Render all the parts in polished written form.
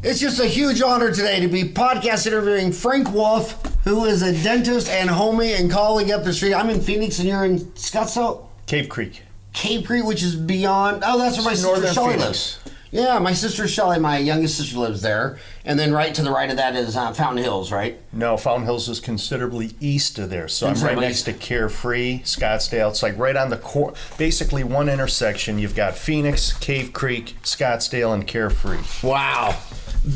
It's just a huge honor today to be podcast interviewing Frank Wolf, who is a dentist and homie and colleague up the street. I'm in Phoenix and you're in Scottsdale? Cave Creek. Cave Creek, which is beyond... Oh, that's where my sister Shelley lives. Yeah, my sister Shelley, my youngest sister, lives there. And then right to the right of that is Fountain Hills, right? No, Fountain Hills is considerably east of there. So I'm right next to Carefree, Scottsdale. It's like right on the core, basically one intersection. You've got Phoenix, Cave Creek, Scottsdale, and Carefree. Wow.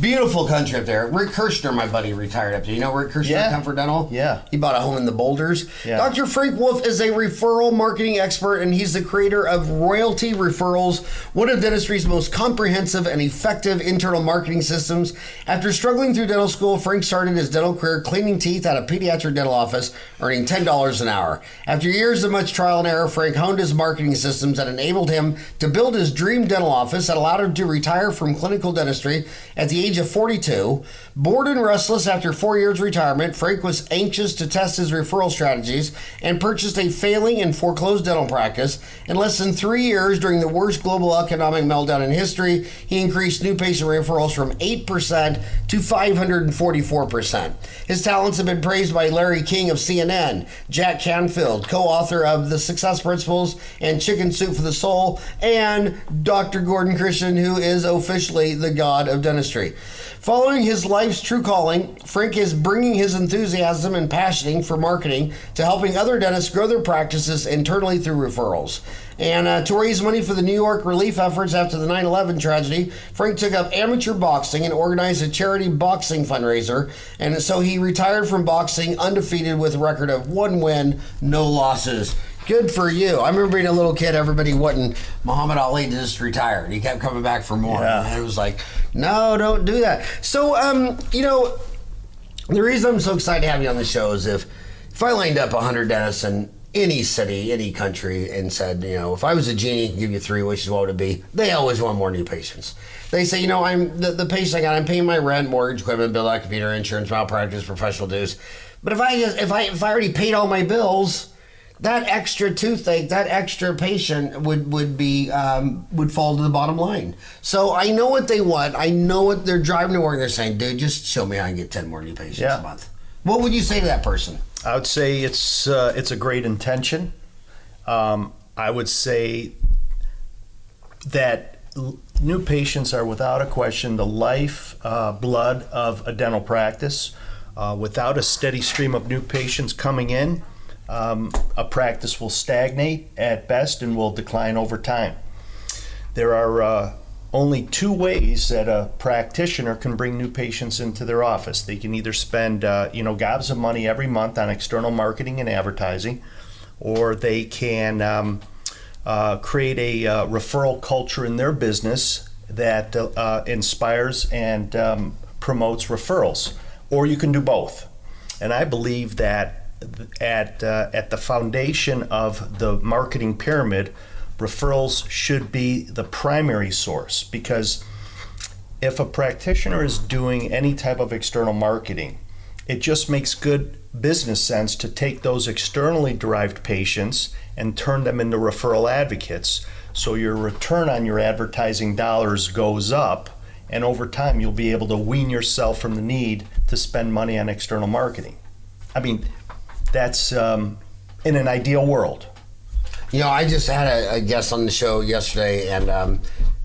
Beautiful country up there. Rick Kirshner, my buddy, retired up there. You know Rick Kirshner at Comfort Dental? Yeah. He bought a home in the Boulders. Yeah. Dr. Frank Wolf is a referral marketing expert, and he's the creator of Royalty Referrals, one of dentistry's most comprehensive and effective internal marketing systems. After struggling through dental school, Frank started his dental career cleaning teeth at a pediatric dental office, earning $10 an hour. After years of much trial and error, Frank honed his marketing systems that enabled him to build his dream dental office that allowed him to retire from clinical dentistry at the age of 42. Bored and restless after 4 years retirement, Frank was anxious to test his referral strategies and purchased a failing and foreclosed dental practice. In less than 3 years, during the worst global economic meltdown in history, he increased new patient referrals from 8% to 544%. His talents have been praised by Larry King of CNN, Jack Canfield, co-author of The Success Principles and Chicken Soup for the Soul, and Dr. Gordon Christian, who is officially the god of dentistry. Following his life's true calling, Frank is bringing his enthusiasm and passion for marketing to helping other dentists grow their practices internally through referrals. And to raise money for the New York relief efforts after the 9/11 tragedy, Frank took up amateur boxing and organized a charity boxing fundraiser. And so he retired from boxing undefeated with a record of 1 win, no losses. Good for you. I remember being a little kid, everybody wanting Muhammad Ali to just retire. He kept coming back for more. Yeah. And it was like, no, don't do that. So, the reason I'm so excited to have you on the show is if I lined up 100 dentists in any city, any country, and said, if I was a genie and give you 3 wishes, what would it be? They always want more new patients. They say, I'm the patient I got, I'm paying my rent, mortgage, equipment, bill, computer, insurance, malpractice, professional dues. But if I already paid all my bills, that extra toothache, that extra patient would fall to the bottom line. So I know what they want. I know what they're driving to work. They're saying, dude, just show me how I can get 10 more new patients a month. What would you say to that person? I would say it's a great intention. I would say that new patients are without a question the life blood of a dental practice. Without a steady stream of new patients coming in, a practice will stagnate at best and will decline over time. There are only 2 ways that a practitioner can bring new patients into their office. They can either spend gobs of money every month on external marketing and advertising, or they can create a referral culture in their business that inspires and promotes referrals, or you can do both. And I believe that at the foundation of the marketing pyramid, referrals should be the primary source, because if a practitioner is doing any type of external marketing, it just makes good business sense to take those externally derived patients and turn them into referral advocates. So your return on your advertising dollars goes up, and over time you'll be able to wean yourself from the need to spend money on external marketing. I mean, that's in an ideal world. I just had a guest on the show yesterday, and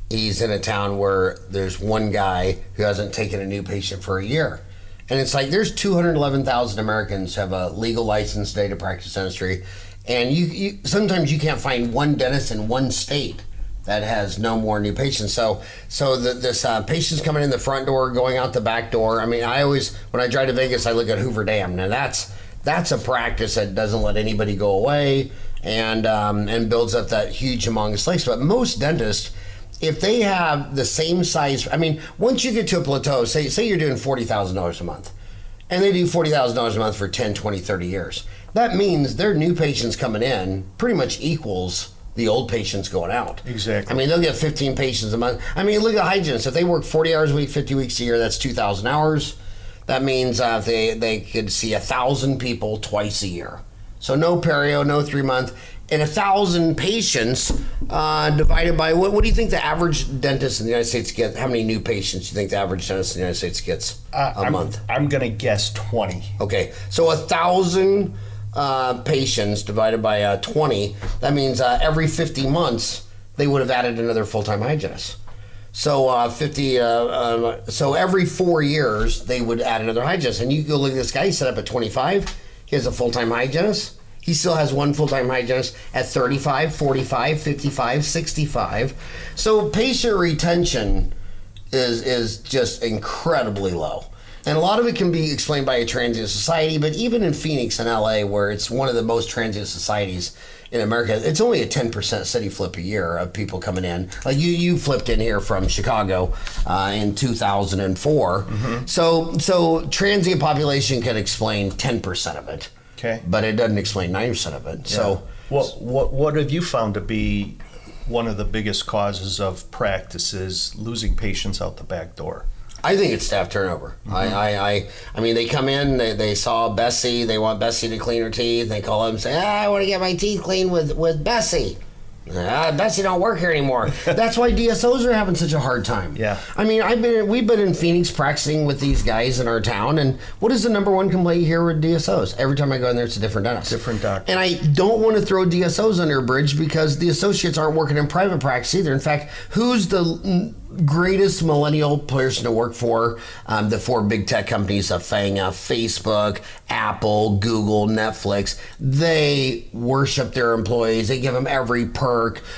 he's in a town where there's one guy who hasn't taken a new patient for a year. And it's like there's 211,000 Americans who have a legal license today to practice dentistry. And you sometimes you can't find one dentist in one state that has no more new patients. So this patient's coming in the front door, going out the back door. I mean, when I drive to Vegas, I look at Hoover Dam. Now that's a practice that doesn't let anybody go away and builds up that huge humongous list. But most dentists, if they have the same size, once you get to a plateau, say you're doing $40,000 a month, and they do $40,000 a month for 10, 20, 30 years, that means their new patients coming in pretty much equals the old patients going out. Exactly. They'll get 15 patients a month. Look at hygienists. If they work 40 hours a week, 50 weeks a year, that's 2,000 hours. That means they could see 1,000 people twice a year. So no perio, no 3 month. and 1,000 patients divided by what do you think the average dentist in the United States gets? How many new patients do you think the average dentist in the United States gets a month? I'm going to guess 20. Okay, so 1,000 patients divided by 20. That means every 50 months they would have added another full-time hygienist. So so every 4 years they would add another hygienist. And you go look at this guy. He's set up at 25. He has a full-time hygienist. He still has one full-time hygienist at 35, 45, 55, 65. So patient retention is just incredibly low. And a lot of it can be explained by a transient society, but even in Phoenix and LA, where it's one of the most transient societies in America, it's only a 10% city flip a year of people coming in. Like you flipped in here from Chicago in 2004. Mm-hmm. So transient population can explain 10% of it. Okay. But it doesn't explain 90% of it. Yeah. So what have you found to be one of the biggest causes of practices losing patients out the back door? I think it's staff turnover. Mm-hmm. I mean, they come in, they saw Bessie, they want Bessie to clean her teeth. They call up and say, I want to get my teeth cleaned with Bessie. Bessie don't work here anymore. That's why DSOs are having such a hard time. Yeah. I mean, we've been in Phoenix practicing with these guys in our town, and what is the number one complaint here with DSOs? Every time I go in there, it's a different dentist. Different doctor. And I don't want to throw DSOs under a bridge because the associates aren't working in private practice either. In fact, who's the greatest millennial person to work for? The four big tech companies of Facebook, Apple, Google, Netflix. They worship their employees. They give them every perk,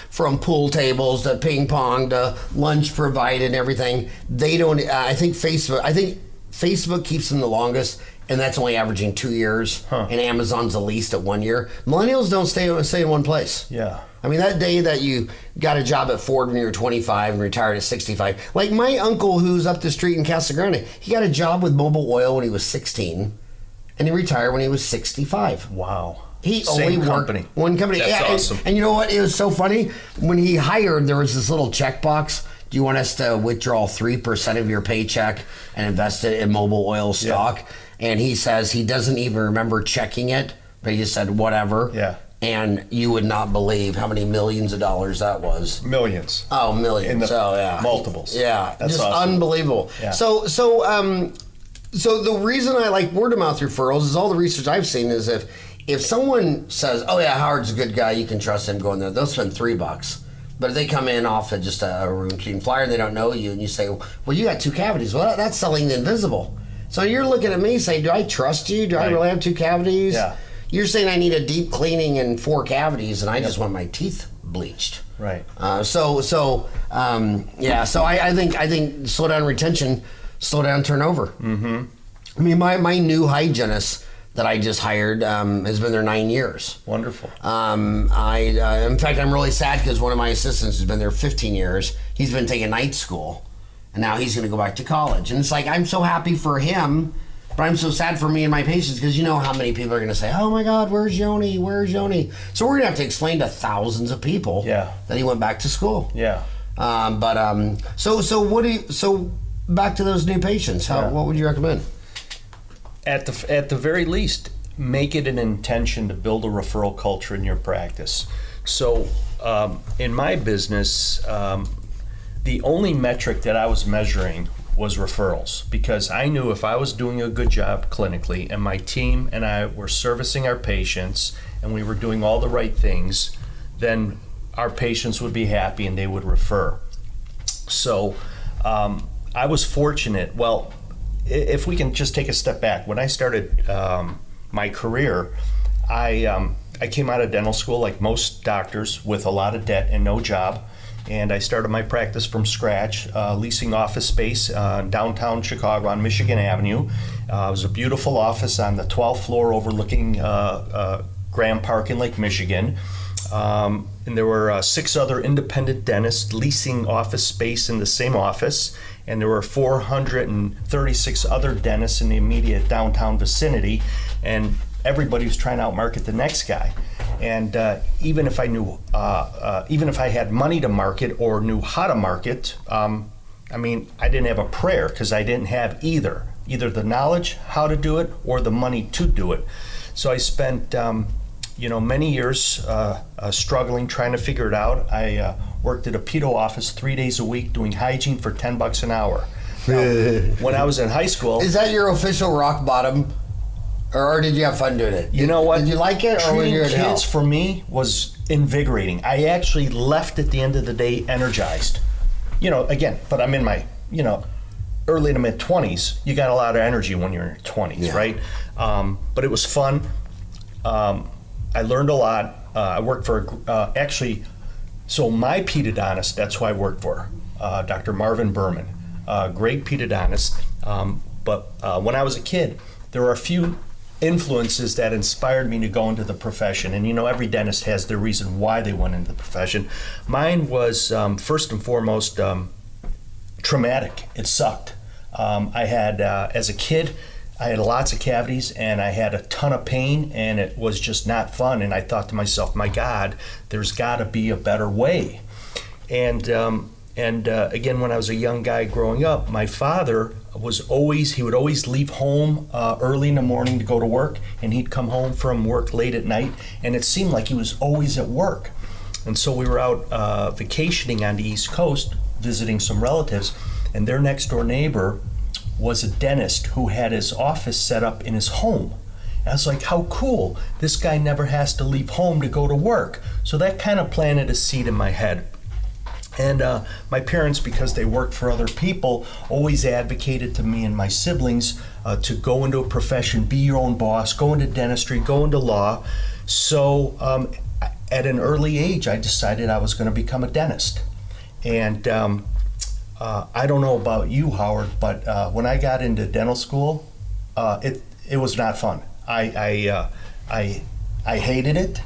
from pool tables to ping pong to lunch provided and everything. They don't. I think Facebook keeps them the longest, and that's only averaging 2 years. And Amazon's the least at 1 year. Millennials don't stay in one place. Yeah. I mean, that day that you got a job at Ford when you were 25 and retired at 65. Like my uncle who's up the street in Casa Grande, he got a job with Mobil Oil when he was 16, and he retired when he was 65. Wow. He Same only company. worked one company. That's awesome. And you know what? It was so funny. When he hired, there was this little checkbox. Do you want us to withdraw 3% of your paycheck and invest it in Mobil Oil stock? Yeah. And he says he doesn't even remember checking it, but he just said whatever. Yeah. And you would not believe how many millions of dollars that was. Millions. Oh, millions. Yeah. Multiples. Yeah. That's just awesome. Unbelievable. Yeah. So the reason I like word of mouth referrals is all the research I've seen is if someone says, oh yeah, Howard's a good guy, you can trust him, go in there, they'll spend $3. But if they come in off of just a routine flyer and they don't know you and you say, well, you got 2 cavities. Well, that's selling the invisible. So you're looking at me saying, do I trust you? Do I really have 2 cavities? Yeah. You're saying I need a deep cleaning and 4 cavities and I just want my teeth bleached. Right. So I think slow down retention, slow down turnover. Mm-hmm. I mean, my new hygienist that I just hired has been there 9 years. Wonderful. In fact, I'm really sad because one of my assistants has been there 15 years. He's been taking night school, and now he's going to go back to college. And it's like, I'm so happy for him, but I'm so sad for me and my patients because you know how many people are going to say, oh my God, where's Yoni? Where's Yoni? So we're going to have to explain to thousands of people that he went back to school. Yeah. So back to those new patients, what would you recommend? At the very least, make it an intention to build a referral culture in your practice. So in my business, the only metric that I was measuring was referrals, because I knew if I was doing a good job clinically and my team and I were servicing our patients and we were doing all the right things, then our patients would be happy and they would refer. So I was fortunate. Well, if we can just take a step back, when I started my career, I came out of dental school like most doctors with a lot of debt and no job. And I started my practice from scratch, leasing office space downtown Chicago on Michigan Avenue. It was a beautiful office on the 12th floor overlooking Graham Park in Lake Michigan. And there were 6 other independent dentists leasing office space in the same office. And there were 436 other dentists in the immediate downtown vicinity. And everybody was trying to outmarket the next guy. And even if I had money to market or knew how to market, I didn't have a prayer because I didn't have either the knowledge how to do it or the money to do it. So I spent many years struggling, trying to figure it out. I worked at a pedo office 3 days a week doing hygiene for $10 an hour. Now, when I was in high school... Is that your official rock bottom? Or did you have fun doing it? You know what? Did you like it? Or Treating were you kids for me was invigorating. I actually left at the end of the day energized. Again, but I'm in my, early to mid 20s. You got a lot of energy when you're in your 20s, right? But it was fun. I learned a lot. I worked for, so my pedodontist, that's who I worked for, Dr. Marvin Berman, great pedodontist. But when I was a kid, there were a few influences that inspired me to go into the profession. And every dentist has their reason why they went into the profession. Mine was, first and foremost, traumatic. It sucked. I had, as a kid, I had lots of cavities and I had a ton of pain, and it was just not fun. And I thought to myself, my God, there's got to be a better way. And again, when I was a young guy growing up, my father he would always leave home early in the morning to go to work, and he'd come home from work late at night, and it seemed like he was always at work. And so we were out vacationing on the East Coast, visiting some relatives, and their next door neighbor was a dentist who had his office set up in his home. And I was like, how cool, this guy never has to leave home to go to work. So that kind of planted a seed in my head. And my parents, because they worked for other people, always advocated to me and my siblings to go into a profession, be your own boss, go into dentistry, go into law. So at an early age, I decided I was going to become a dentist. And I don't know about you, Howard, but when I got into dental school, it was not fun. I hated it.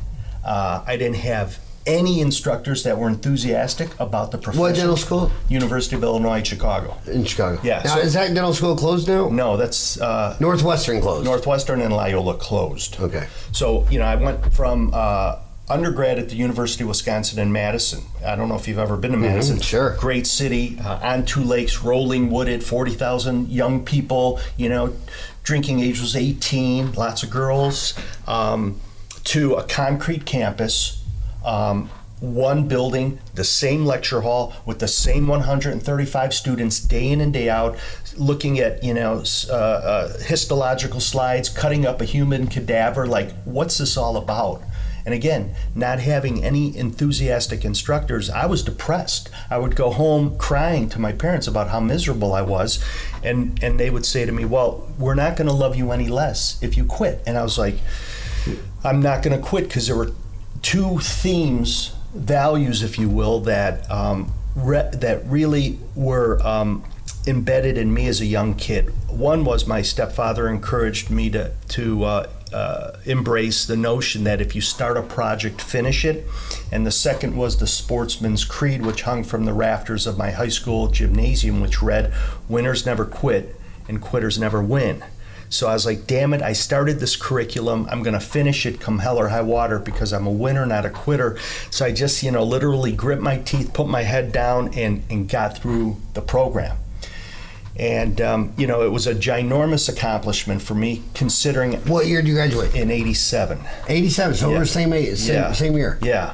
I didn't have any instructors that were enthusiastic about the profession. What dental school? University of Illinois, Chicago. In Chicago. Yeah. Now, is that dental school closed now? No, that's Northwestern closed. Northwestern and Loyola closed. Okay. So I went from undergrad at the University of Wisconsin in Madison. I don't know if you've ever been to Madison. Sure. Great city, on two lakes, rolling wooded, 40,000 young people. Drinking age was 18, lots of girls. To a concrete campus. One building, the same lecture hall with the same 135 students day in and day out, looking at histological slides, cutting up a human cadaver. Like, what's this all about? And again, not having any enthusiastic instructors, I was depressed. I would go home crying to my parents about how miserable I was, and they would say to me, well, we're not going to love you any less if you quit. And I was like, I'm not going to quit, because there were two themes, values, if you will, that that really were embedded in me as a young kid. One was my stepfather encouraged me to embrace the notion that if you start a project, finish it. And the second was the sportsman's creed, which hung from the rafters of my high school gymnasium, which read, winners never quit and quitters never win. So I was like, damn it, I started this curriculum. I'm going to finish it come hell or high water, because I'm a winner, not a quitter. So I just, literally grit my teeth, put my head down, and got through the program. And, it was a ginormous accomplishment for me, considering... What year did you graduate? In 87. 87, so we're same age, same year. Yeah.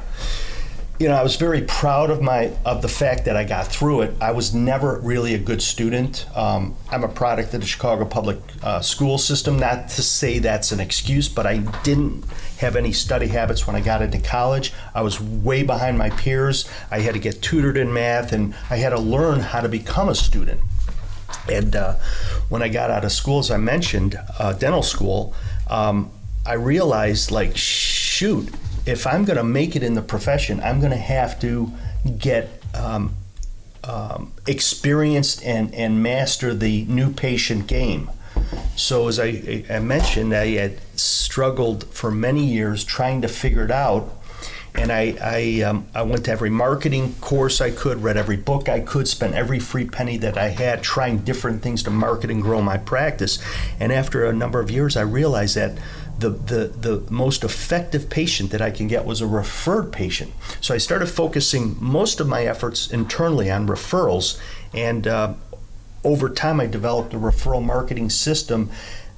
I was very proud of the fact that I got through it. I was never really a good student. I'm a product of the Chicago public school system. Not to say that's an excuse, but I didn't have any study habits when I got into college. I was way behind my peers. I had to get tutored in math, and I had to learn how to become a student. And when I got out of school, as I mentioned, dental school, I realized, like, shoot, if I'm going to make it in the profession, I'm going to have to get experienced and master the new patient game. So as I mentioned, I had struggled for many years trying to figure it out. And I went to every marketing course I could, read every book I could, spent every free penny that I had trying different things to market and grow my practice. And after a number of years, I realized that the most effective patient that I can get was a referred patient. So I started focusing most of my efforts internally on referrals, and over time I developed a referral marketing system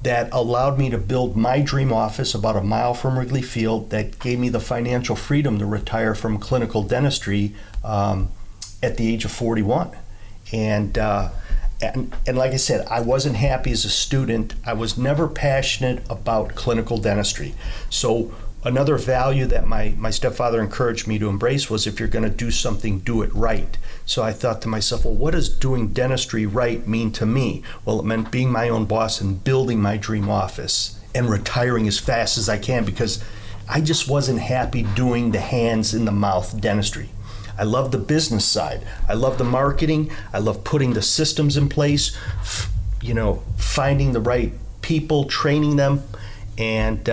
that allowed me to build my dream office about a mile from Wrigley Field, that gave me the financial freedom to retire from clinical dentistry at the age of 41. And like I said, I wasn't happy as a student. I was never passionate about clinical dentistry. So another value that my stepfather encouraged me to embrace was, if you're going to do something, do it right. So I thought to myself, well, what does doing dentistry right mean to me? Well, it meant being my own boss and building my dream office and retiring as fast as I can, because I just wasn't happy doing the hands in the mouth dentistry. I love the business side. I love the marketing. I love putting the systems in place, finding the right people, training them, and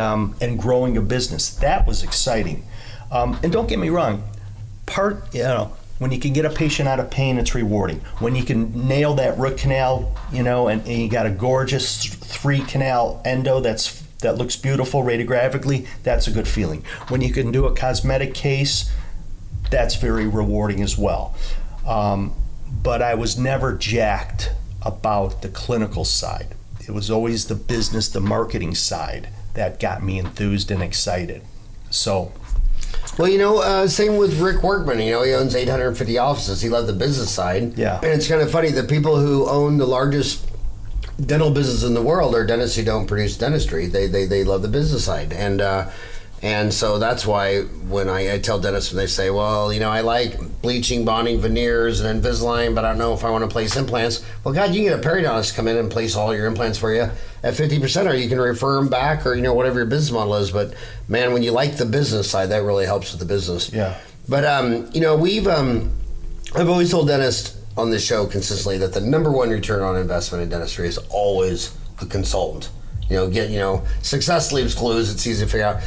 growing a business. That was exciting. And don't get me wrong, when you can get a patient out of pain, it's rewarding. When you can nail that root canal, and you got a gorgeous 3-canal endo that looks beautiful radiographically, that's a good feeling. When you can do a cosmetic case, that's very rewarding as well. But I was never jacked about the clinical side. It was always the business, the marketing side that got me enthused and excited. So. Well, same with Rick Workman. He owns 850 offices. He loved the business side. Yeah. And it's kind of funny, the people who own the largest dental business in the world are dentists who don't produce dentistry. They love the business side. And so that's why when I tell dentists, when they say, well, I like bleaching, bonding, veneers, and Invisalign, but I don't know if I want to place implants. Well, God, you can get a periodontist come in and place all your implants for you at 50%, or you can refer them back, or, whatever your business model is. But, man, when you like the business side, that really helps with the business. Yeah. But, I've always told dentists on this show consistently that the number one return on investment in dentistry is always the consultant. Success leaves clues. It's easy to figure out.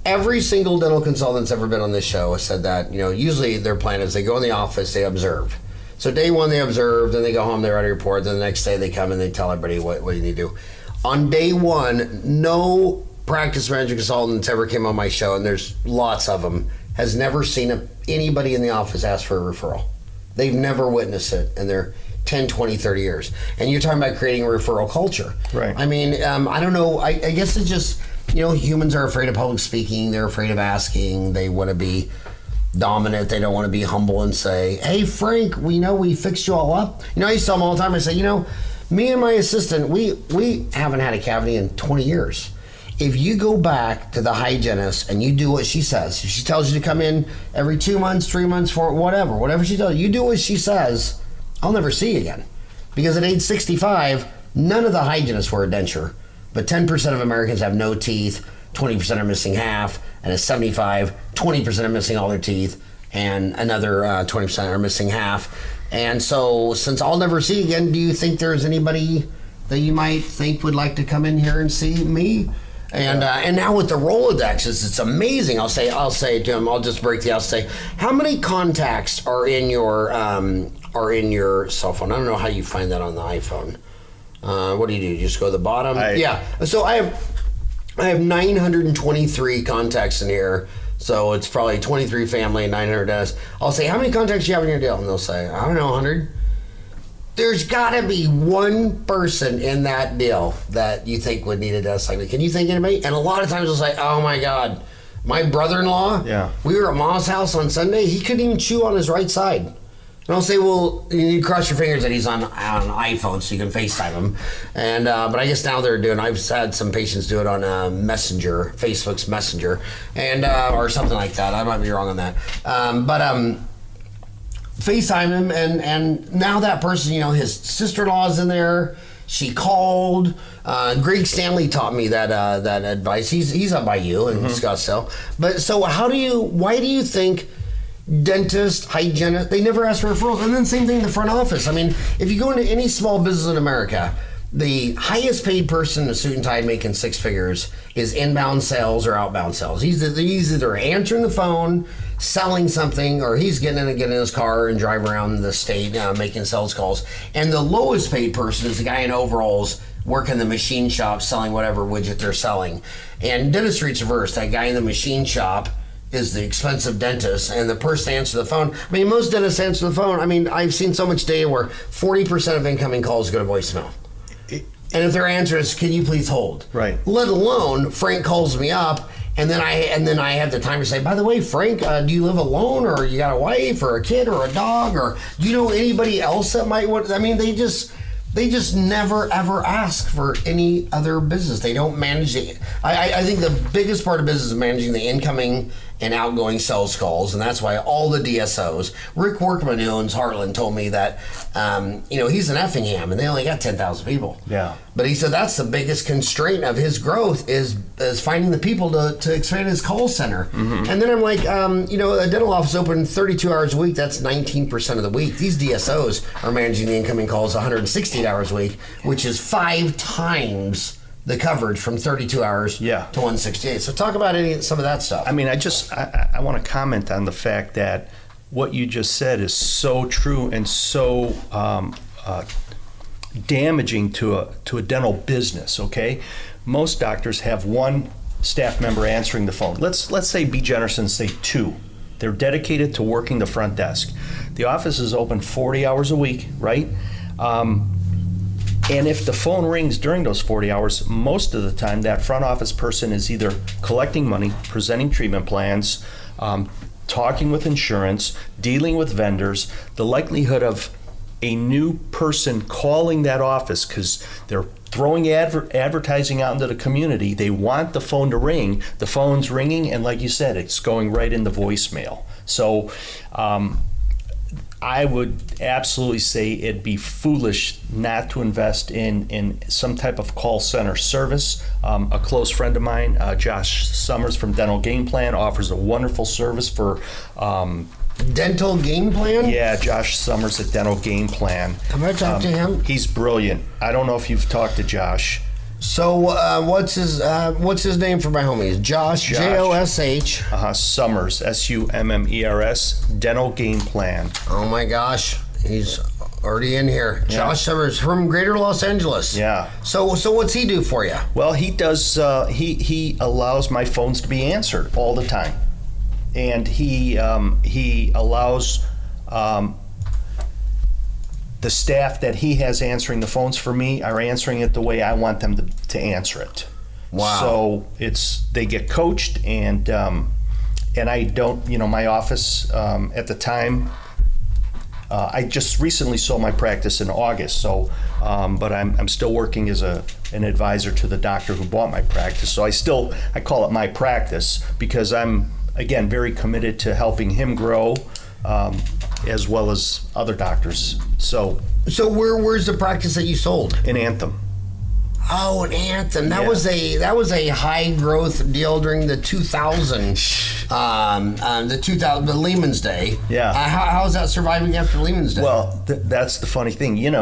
Every single dental consultant that's ever been on this show has said that, usually their plan is they go in the office, they observe. So day one, they observe, then they go home, they write a report, then the next day they come and they tell everybody what you need to do. On day one, no practice management consultant that's ever came on my show, and there's lots of them, has never seen anybody in the office ask for a referral. They've never witnessed it in their 10, 20, 30 years. And you're talking about creating a referral culture. Right. I mean, I don't know, I guess it's just, humans are afraid of public speaking. They're afraid of asking. They want to be dominant. They don't want to be humble and say, hey, Frank, we fixed you all up. I used to tell them all the time, I say, me and my assistant, we haven't had a cavity in 20 years. If you go back to the hygienist and you do what she says, if she tells you to come in every 2 months, 3 months, whatever she tells you, you do what she says, I'll never see you again. Because at age 65, none of the hygienists wear a denture. But 10% of Americans have no teeth, 20% are missing half, and at 75, 20% are missing all their teeth, and another 20% are missing half. And so, since I'll never see you again, do you think there's anybody that you might think would like to come in here and see me? And now with the Rolodexes, it's amazing. I'll say to him, I'll just break I'll say, how many contacts are in your cell phone? I don't know how you find that on the iPhone. What do? You just go to the bottom? Yeah. So I have 923 contacts in here. So it's probably 23 family and 900 dentists. I'll say, how many contacts do you have in your deal? And they'll say, I don't know, 100. There's got to be one person in that deal that you think would need a desk like me. Can you think of anybody? And a lot of times they'll say, oh my God, my brother-in-law, we were at Ma's house on Sunday. He couldn't even chew on his right side. And I'll say, well, you cross your fingers that he's on iPhone so you can FaceTime him. And but I guess now they're doing, I've had some patients do it on Messenger, Facebook's Messenger, and or something like that. I might be wrong on that. But FaceTime him, and now that person, his sister-in-law's in there. She called. Greg Stanley taught me that advice. He's up by you in Scottsdale. But so why do you think dentists, hygienists, they never ask for referrals? And then same thing in the front office. I mean, if you go into any small business in America, the highest paid person in a suit and tie making six figures is inbound sales or outbound sales. He's either answering the phone, selling something, or he's getting in his car and driving around the state making sales calls. And the lowest paid person is the guy in overalls working the machine shop selling whatever widget they're selling. And dentistry's reverse. That guy in the machine shop is the expensive dentist, and the person answers the phone. I mean, most dentists answer the phone. I mean, I've seen so much data where 40% of incoming calls go to voicemail. And if their answer is, "Can you please hold?" Right. Let alone Frank calls me up, and then I have the time to say, "By the way, Frank, do you live alone, or you got a wife, or a kid, or a dog, or do you know anybody else that might want?" I mean, they just never ever ask for any other business. They don't manage it. I think the biggest part of business is managing the incoming and outgoing sales calls, and that's why all the DSOs. Rick Workman, who owns Heartland, told me that he's in Effingham and they only got 10,000 people. Yeah. But he said that's the biggest constraint of his growth is finding the people to expand his call center. Mm-hmm. And then I'm like, a dental office open 32 hours a week. That's 19% of the week. These DSOs are managing the incoming calls 168 hours a week, which is 5 times the coverage from 32 hours to 168. So talk about some of that stuff. I mean, I want to comment on the fact that what you just said is so true and so damaging to a dental business. Okay, most doctors have one staff member answering the phone. Let's say, be generous and say 2. They're dedicated to working the front desk. The office is open 40 hours a week, right? And if the phone rings during those 40 hours, most of the time that front office person is either collecting money, presenting treatment plans, talking with insurance, dealing with vendors. The likelihood of a new person calling that office because they're throwing advertising out into the community, they want the phone to ring, the phone's ringing, and like you said, it's going right into voicemail. So I would absolutely say it'd be foolish not to invest in some type of call center service. A close friend of mine, Josh Summers from Dental Game Plan, offers a wonderful service for Dental Game Plan? Yeah, Josh Summers at Dental Game Plan. Have I talked to him? He's brilliant. I don't know if you've talked to Josh. So what's his name for my homies? Josh. Josh. Summers, Summers, Dental Game Plan. Oh my gosh, he's already in here. Yeah. Josh Summers from Greater Los Angeles. Yeah. So what's he do for you? Well, he does. He allows my phones to be answered all the time, and he allows the staff that he has answering the phones for me are answering it the way I want them to answer it. Wow. So they get coached, and I don't, my office at the time, I just recently sold my practice in August, so but I'm still working as an advisor to the doctor who bought my practice. So I call it my practice because I'm, again, very committed to helping him grow, as well as other doctors. So where's the practice that you sold? In Anthem. Oh, an Anthem. That was a high growth deal during the 2000 the Lehman's Day. Yeah. How is that surviving after Lehman's Day? Well, that's the funny thing. In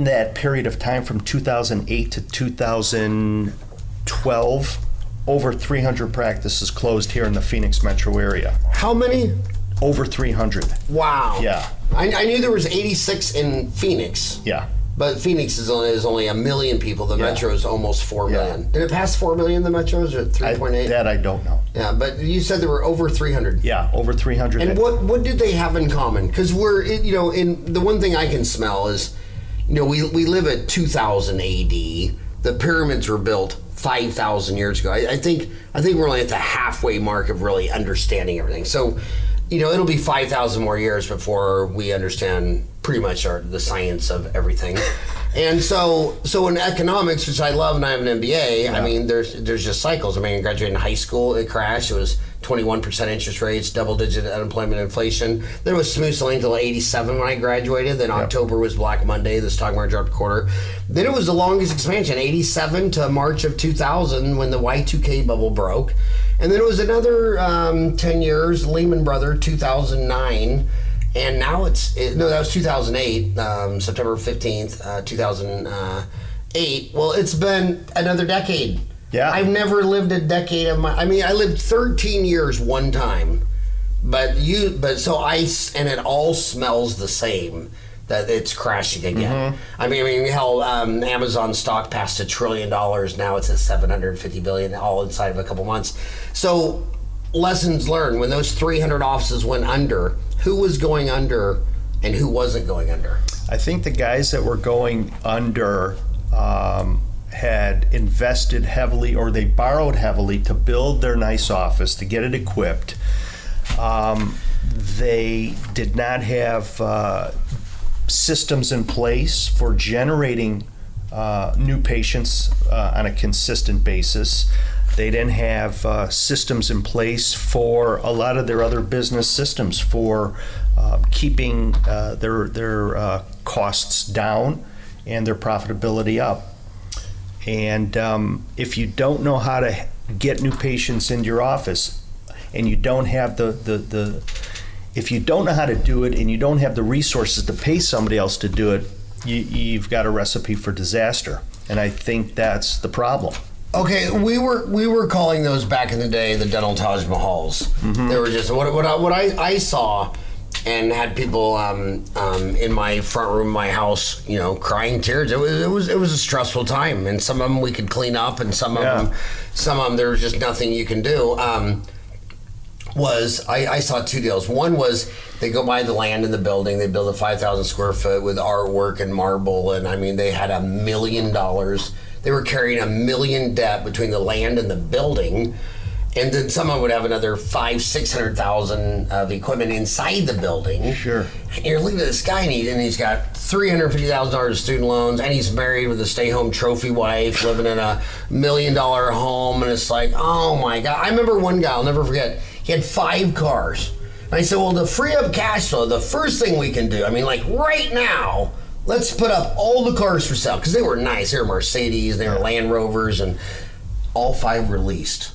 that period of time from 2008 to 2012, over 300 practices closed here in the Phoenix metro area. How many? Over 300. Wow. Yeah. I knew there was 86 in Phoenix. Yeah. But Phoenix is only 1 million people. The metro is almost 4 million. Did it pass 4 million, the metros, or 3.8? That I don't know. Yeah, but you said there were over 300. Yeah, over 300. And what did they have in common? Because in the one thing I can smell is, we live at 2000 AD. The pyramids were built 5,000 years ago. I think we're only at the halfway mark of really understanding everything. So, it'll be 5,000 more years before we understand pretty much the science of everything. And so in economics, which I love, and I have an MBA, I mean, there's just cycles. I mean, I graduated in high school, it crashed. It was 21% interest rates, double-digit unemployment, inflation. Then it was smooth sailing until 87 when I graduated. Then October was Black Monday. The stock market dropped a quarter. Then it was the longest expansion, 87 to March of 2000 when the Y2K bubble broke. And then it was another 10 years, Lehman Brothers, 2009. And now that was 2008, September 15th, 2008. Well, it's been another decade. Yeah. I've never lived a decade of I lived 13 years one time, and it all smells the same, that it's crashing again. Mm-hmm. I mean, hell, Amazon stock passed $1 trillion. Now it's at $750 billion, all inside of a couple months. So lessons learned, when those 300 offices went under, who was going under and who wasn't going under? I think the guys that were going under had invested heavily, or they borrowed heavily to build their nice office, to get it equipped. They did not have systems in place for generating new patients on a consistent basis. They didn't have systems in place for a lot of their other business systems for keeping their costs down and their profitability up. And if you don't know how to get new patients into your office, and you don't have if you don't know how to do it and you don't have the resources to pay somebody else to do it, you've got a recipe for disaster. And I think that's the problem. Okay, we were calling those back in the day the dental Taj Mahals. Mm-hmm. They were just what I saw, and had people in my front room of my house, crying tears. It was a stressful time, and some of them we could clean up, and some of them there was just nothing you can do. I saw two deals. One was they go buy the land in the building. They build a 5,000 square foot with artwork and marble, and I mean they had $1 million. They were carrying $1 million debt between the land and the building. And then someone would have another $600,000 of equipment inside the building. Sure. And you're looking at this guy, and he's got $350,000 of student loans, and he's married with a stay-home trophy wife, living in $1 million home, and it's like, oh my God. I remember one guy, I'll never forget, he had 5 cars. And I said, well, to free up cash flow, the first thing we can do, right now, let's put up all the cars for sale, because they were nice. They were Mercedes, they were Land Rovers, and all 5 were leased.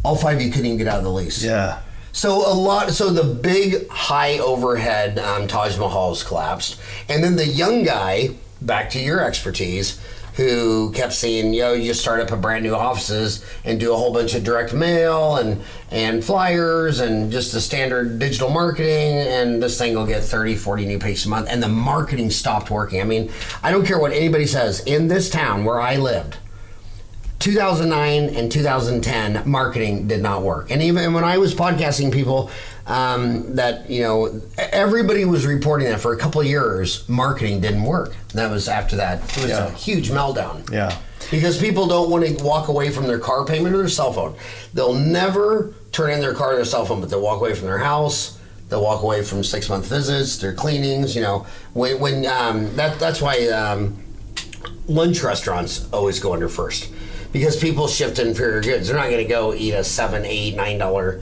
All 5 you couldn't even get out of the lease. Yeah. So the big high overhead Taj Mahals collapsed. And then the young guy, back to your expertise, who kept saying, you just start up a brand new offices and do a whole bunch of direct mail and flyers and just the standard digital marketing, and this thing will get 30, 40 new patients a month. And the marketing stopped working. I mean, I don't care what anybody says. In this town where I lived, 2009 and 2010, marketing did not work. And even when I was podcasting people, everybody was reporting that for a couple of years, marketing didn't work. That was after that. It was a huge meltdown. Yeah. Because people don't want to walk away from their car payment or their cell phone. They'll never turn in their car or their cell phone, but they'll walk away from their house. They'll walk away from 6-month visits, their cleanings. That's why lunch restaurants always go under first. Because people shift inferior goods. They're not going to go eat a $7, $8, $9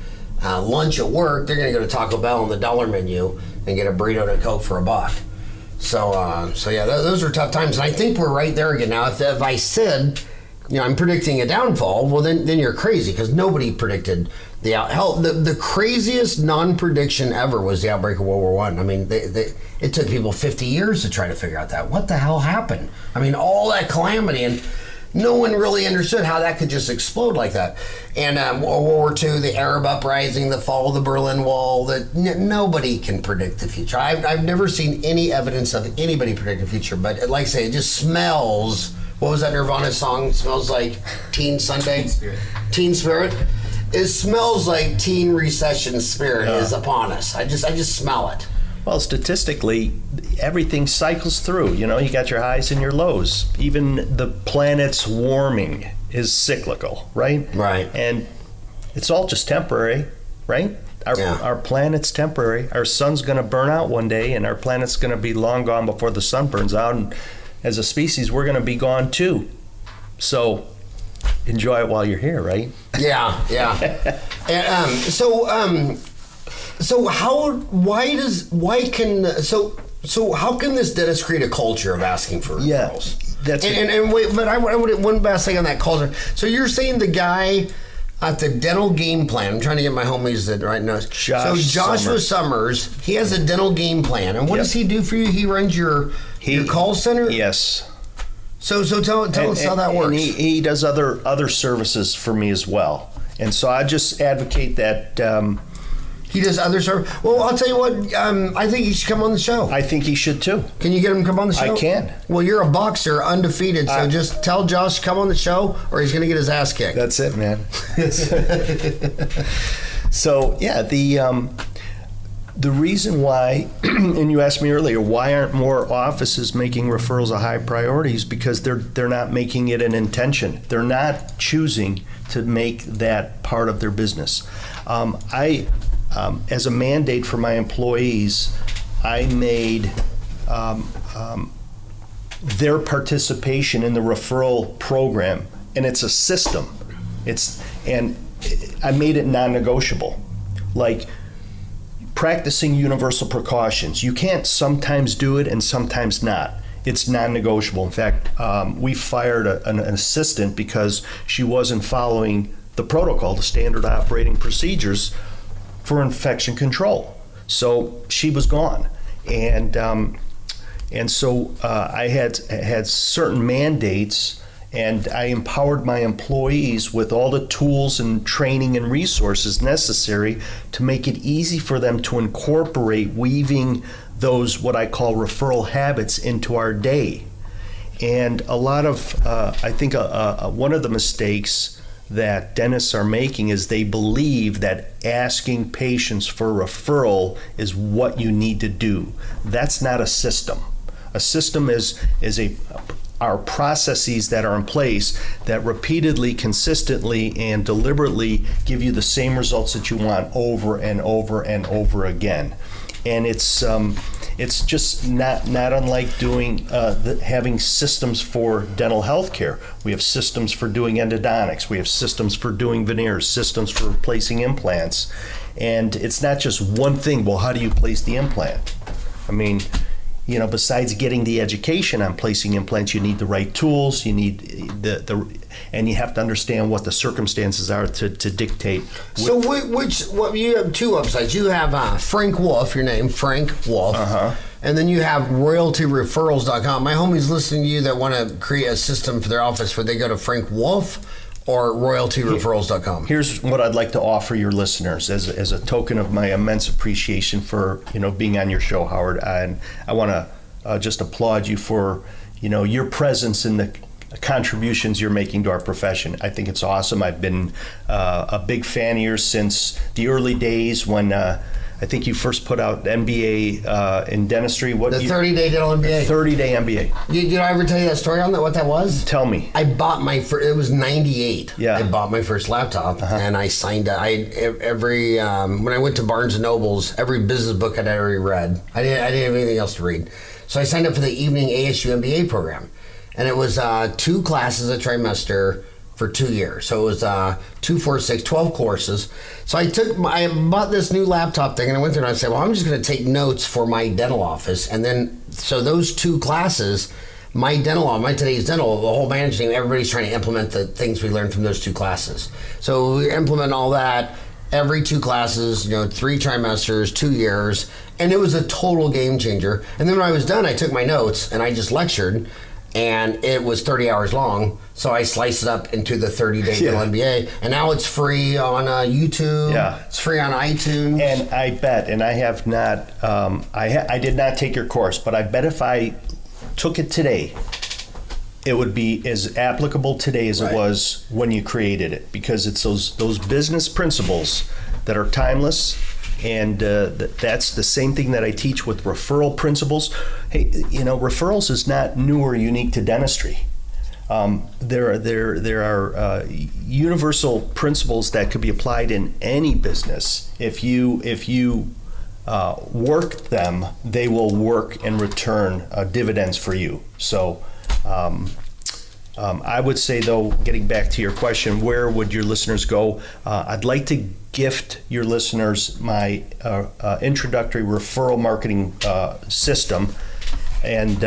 lunch at work. They're going to go to Taco Bell on the dollar menu and get a burrito and a Coke for $1. So yeah, those are tough times. And I think we're right there again. Now, if I said, I'm predicting a downfall, well, then you're crazy, because nobody predicted the craziest non-prediction ever was the outbreak of World War I. I mean, it took people 50 years to try to figure out that. What the hell happened? I mean, all that calamity, and no one really understood how that could just explode like that. And World War II, the Arab uprising, the fall of the Berlin Wall, nobody can predict the future. I've never seen any evidence of anybody predict the future, but like I say, it just smells. What was that Nirvana song? It smells like Teen Sunday? Teen Spirit. It smells like teen recession spirit is upon us. I just smell it. Well, statistically, everything cycles through. You got your highs and your lows. Even the planet's warming is cyclical, right? Right. And it's all just temporary, right? Our planet's temporary. Our sun's going to burn out one day, and our planet's going to be long gone before the sun burns out. And as a species, we're going to be gone too. So enjoy it while you're here, right? Yeah. And, So how can this dentist create a culture of asking for referrals? And wait, but I would one last thing on that culture. So you're saying the guy at the dental game plan, I'm trying to get my homies that right now. Joshua Summers, he has a dental game plan, and what does he do for you? He runs your call center? Yes. So tell us how that works. And he does other services for me as well, and so I just advocate that. He does other service. Well, I'll tell you what. I think he should come on the show. I think he should too. Can you get him to come on the show? I can. Well, you're a boxer, undefeated. So just tell Josh to come on the show, or he's going to get his ass kicked. That's it, man. So yeah, The reason why, and you asked me earlier, why aren't more offices making referrals a high priority is because they're not making it an intention. They're not choosing to make that part of their business. As a mandate for my employees, I made their participation in the referral program, and it's a system. And I made it non-negotiable. Like, practicing universal precautions. You can't sometimes do it and sometimes not. It's non-negotiable. In fact, we fired an assistant because she wasn't following the protocol, the standard operating procedures for infection control. So she was gone. And so I had certain mandates, and I empowered my employees with all the tools and training and resources necessary to make it easy for them to incorporate weaving those, what I call referral habits, into our day. And a lot of, I think one of the mistakes that dentists are making is they believe that asking patients for referral is what you need to do. That's not a system. A system are processes that are in place that repeatedly, consistently, and deliberately give you the same results that you want over and over and over again. And it's just not unlike doing having systems for dental health care. We have systems for doing endodontics. We have systems for doing veneers, systems for replacing implants. And it's not just one thing. Well, how do you place the implant? I mean, besides getting the education on placing implants, you need the right tools, you need and you have to understand what the circumstances are to dictate. So you have two websites. You have Frank Wolf, your name, Frank Wolf. And then you have royaltyreferrals.com. My homies listening to you that want to create a system for their office, would they go to Frank Wolf or royaltyreferrals.com? Here's what I'd like to offer your listeners as a token of my immense appreciation for being on your show, Howard. And I want to just applaud you for your presence in the contributions you're making to our profession. I think it's awesome. I've been a big fan of yours since the early days when I think you first put out MBA in dentistry. The 30-day dental MBA. 30-day MBA. Did I ever tell you that story on that? What that was? Tell me. I bought my first. It was '98. Yeah. I bought my first laptop, and I signed up. Every when I went to Barnes and Nobles, every business book I'd already read. I didn't have anything else to read, so I signed up for the evening ASU MBA program, and it was 2 classes a trimester for 2 years. So it was 2, 4, 6, 12 courses. So I bought this new laptop thing, and I went through and I said, well, I'm just going to take notes for my dental office. And then, so those 2 classes, my today's dental, the whole management team, everybody's trying to implement the things we learned from those 2 classes. So we implement all that every 2 classes, 3 trimesters, 2 years. And it was a total game changer. And then when I was done, I took my notes and I just lectured. And it was 30 hours long, so I sliced it up into the 30-day dental MBA, and now it's free on YouTube. Yeah, it's free on iTunes. And I bet, and I have not, I did not take your course, but I bet if I took it today, it would be as applicable today as it was when you created it, because it's those business principles that are timeless. And that's the same thing that I teach with referral principles. Hey, referrals is not new or unique to dentistry. There are universal principles that could be applied in any business. If you work them, they will work and return dividends for you. So I would say, though, getting back to your question, where would your listeners go? I'd like to gift your listeners my introductory referral marketing system. And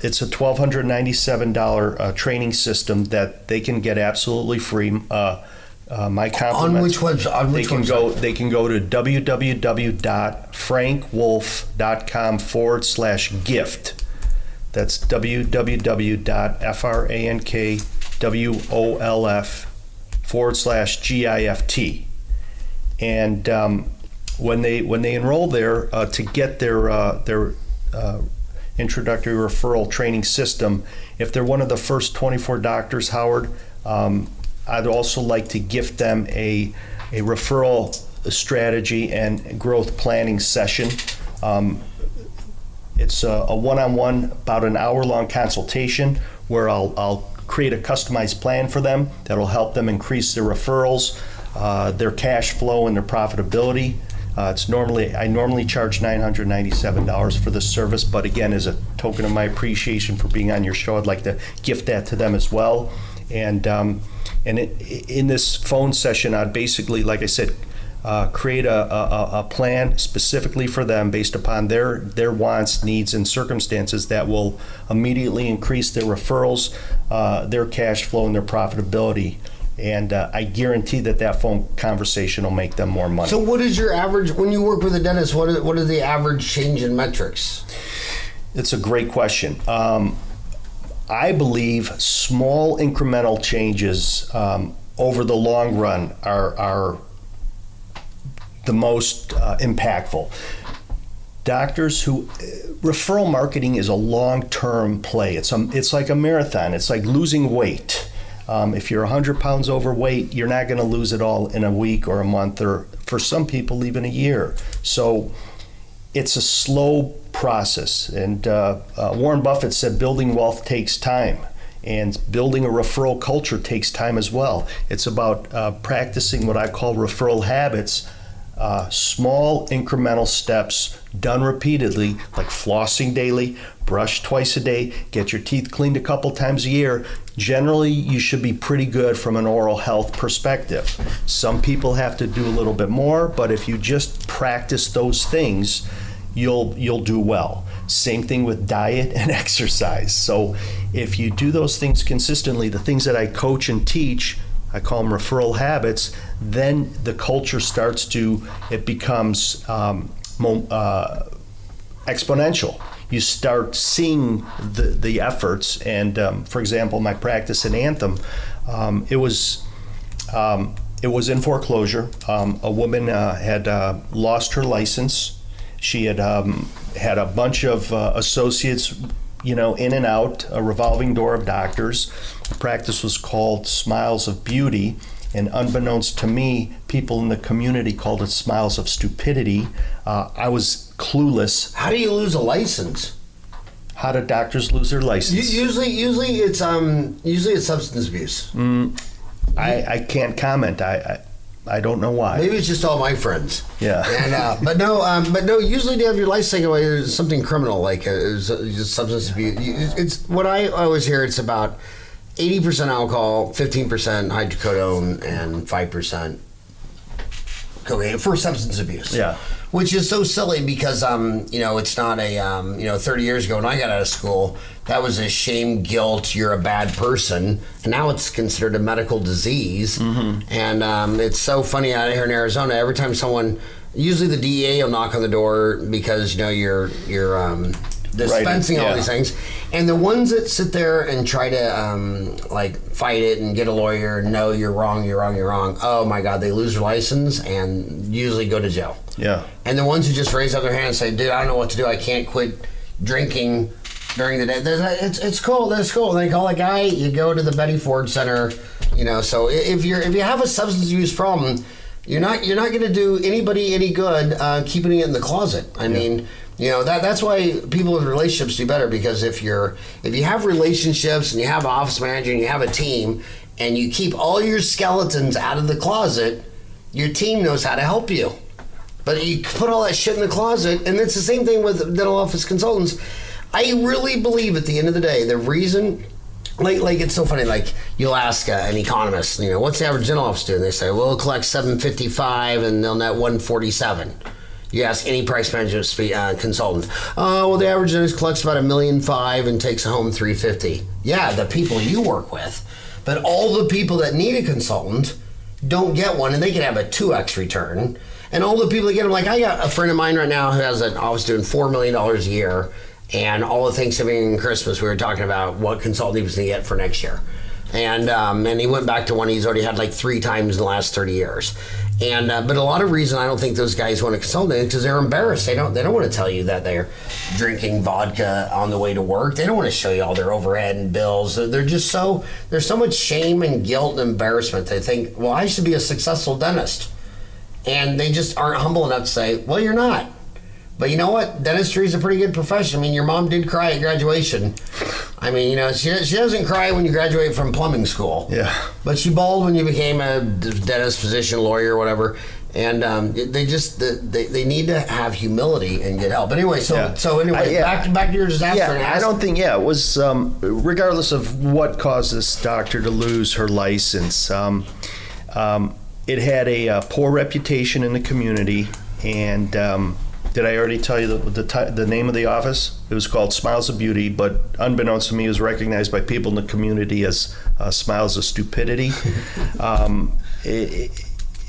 it's a $1,297 training system that they can get absolutely free. My compliments. On which website? They can go to www.frankwolf.com/gift. That's www.frankwolf.com/gift. And when they enroll there to get their introductory referral training system, if they're one of the first 24 doctors, Howard, I'd also like to gift them a referral strategy and growth planning session. It's a one-on-one, about an hour-long consultation where I'll create a customized plan for them that'll help them increase their referrals, their cash flow, and their profitability. I normally charge $997 for this service, but again, as a token of my appreciation for being on your show, I'd like to gift that to them as well. And in this phone session, I'd basically, like I said, create a plan specifically for them based upon their wants, needs, and circumstances that will immediately increase their referrals, their cash flow, and their profitability. And I guarantee that phone conversation will make them more money. So what is your average, when you work with a dentist, what are the average change in metrics? It's a great question. I believe small incremental changes over the long run are the most impactful. Referral marketing is a long-term play. It's like a marathon. It's like losing weight. If you're 100 pounds overweight, you're not going to lose it all in a week or a month, or for some people, even a year. So it's a slow process. And Warren Buffett said building wealth takes time. And building a referral culture takes time as well. It's about practicing what I call referral habits, small incremental steps done repeatedly, like flossing daily, brush twice a day, get your teeth cleaned a couple times a year. Generally, you should be pretty good from an oral health perspective. Some people have to do a little bit more, but if you just practice those things, you'll do well. Same thing with diet and exercise. So if you do those things consistently, the things that I coach and teach, I call them referral habits, then the culture it becomes exponential. You start seeing the efforts, and for example, my practice in Anthem, it was in foreclosure. A woman had lost her license. She had had a bunch of associates, in and out, a revolving door of doctors. The practice was called Smiles of Beauty, and unbeknownst to me, people in the community called it Smiles of Stupidity. I was clueless. How do you lose a license? How do doctors lose their license? Usually it's substance abuse. I can't comment. I don't know why. Maybe it's just all my friends. Yeah. And but no. Usually, to have your license taken away is something criminal, like just substance abuse. It's what I always hear. It's about 80% alcohol, 15% hydrocodone, and 5% cocaine for substance abuse. Yeah. Which is so silly because it's not a 30 years ago when I got out of school, that was a shame, guilt, you're a bad person, and now it's considered a medical disease. Mm-hmm. And it's so funny out here in Arizona. Every time usually the DEA will knock on the door because you're dispensing all these things, and the ones that sit there and try to fight it and get a lawyer, no, you're wrong. Oh my God, they lose their license and usually go to jail. Yeah. And the ones who just raise up their hand and say, dude, I don't know what to do. I can't quit drinking during the day. It's cool. That's cool. And they call a guy. You go to the Betty Ford Center. So if you have a substance abuse problem, you're not going to do anybody any good keeping it in the closet. I mean, that's why people with relationships do better, because if you have relationships and you have an office manager and you have a team and you keep all your skeletons out of the closet, your team knows how to help you. But you put all that shit in the closet, and it's the same thing with dental office consultants. I really believe at the end of the day, the reason, like it's so funny, like you'll ask an economist, what's the average dental office do? And they say, well, it'll collect $755 and they'll net $147. You ask any price management consultant, oh, well, the average dentist collects about $1.5 million and takes home $350. Yeah, the people you work with, but all the people that need a consultant don't get one, and they can have a 2x return. And all the people that get them, like I got a friend of mine right now who has an office doing $4 million a year, and all of Thanksgiving and Christmas we were talking about what consultant he was going to get for next year. And he went back to one he's already had like 3 times in the last 30 years. And but a lot of reason I don't think those guys want to consult because they're embarrassed. They don't want to tell you that they're drinking vodka on the way to work. They don't want to show you all their overhead and bills. There's so much shame and guilt and embarrassment. They think, well, I should be a successful dentist. and they just aren't humble enough to say, well, you're not. But you know what? Dentistry is a pretty good profession. I mean, your mom did cry at graduation. I mean, you know, she doesn't cry when you graduate from plumbing school. Yeah. But she bawled when you became a dentist, physician, lawyer, whatever. And they need to have humility and get help. But anyway, back to your disaster. Yeah, I don't think, it was, regardless of what caused this doctor to lose her license, it had a poor reputation in the community. And did I already tell you the name of the office? It was called Smiles of Beauty, but unbeknownst to me, it was recognized by people in the community as Smiles of Stupidity.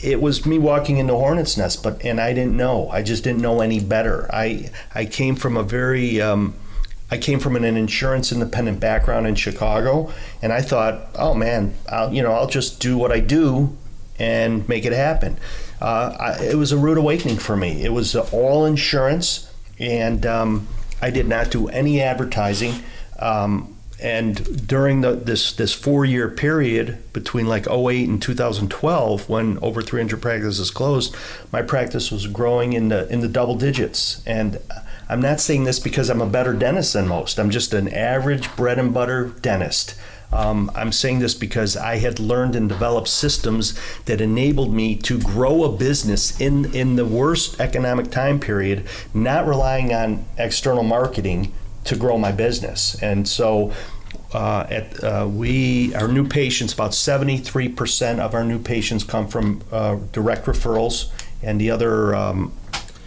It was me walking into Hornet's Nest, and I didn't know. I just didn't know any better. I came from an insurance independent background in Chicago, and I thought, oh man, I'll just do what I do and make it happen. It was a rude awakening for me. It was all insurance, and I did not do any advertising. And during this 4-year period between like 2008 and 2012, when over 300 practices closed, my practice was growing in the double digits. And I'm not saying this because I'm a better dentist than most. I'm just an average bread and butter dentist. I'm saying this because I had learned and developed systems that enabled me to grow a business in the worst economic time period, not relying on external marketing to grow my business. And so our new patients, about 73% of our new patients come from direct referrals, and the other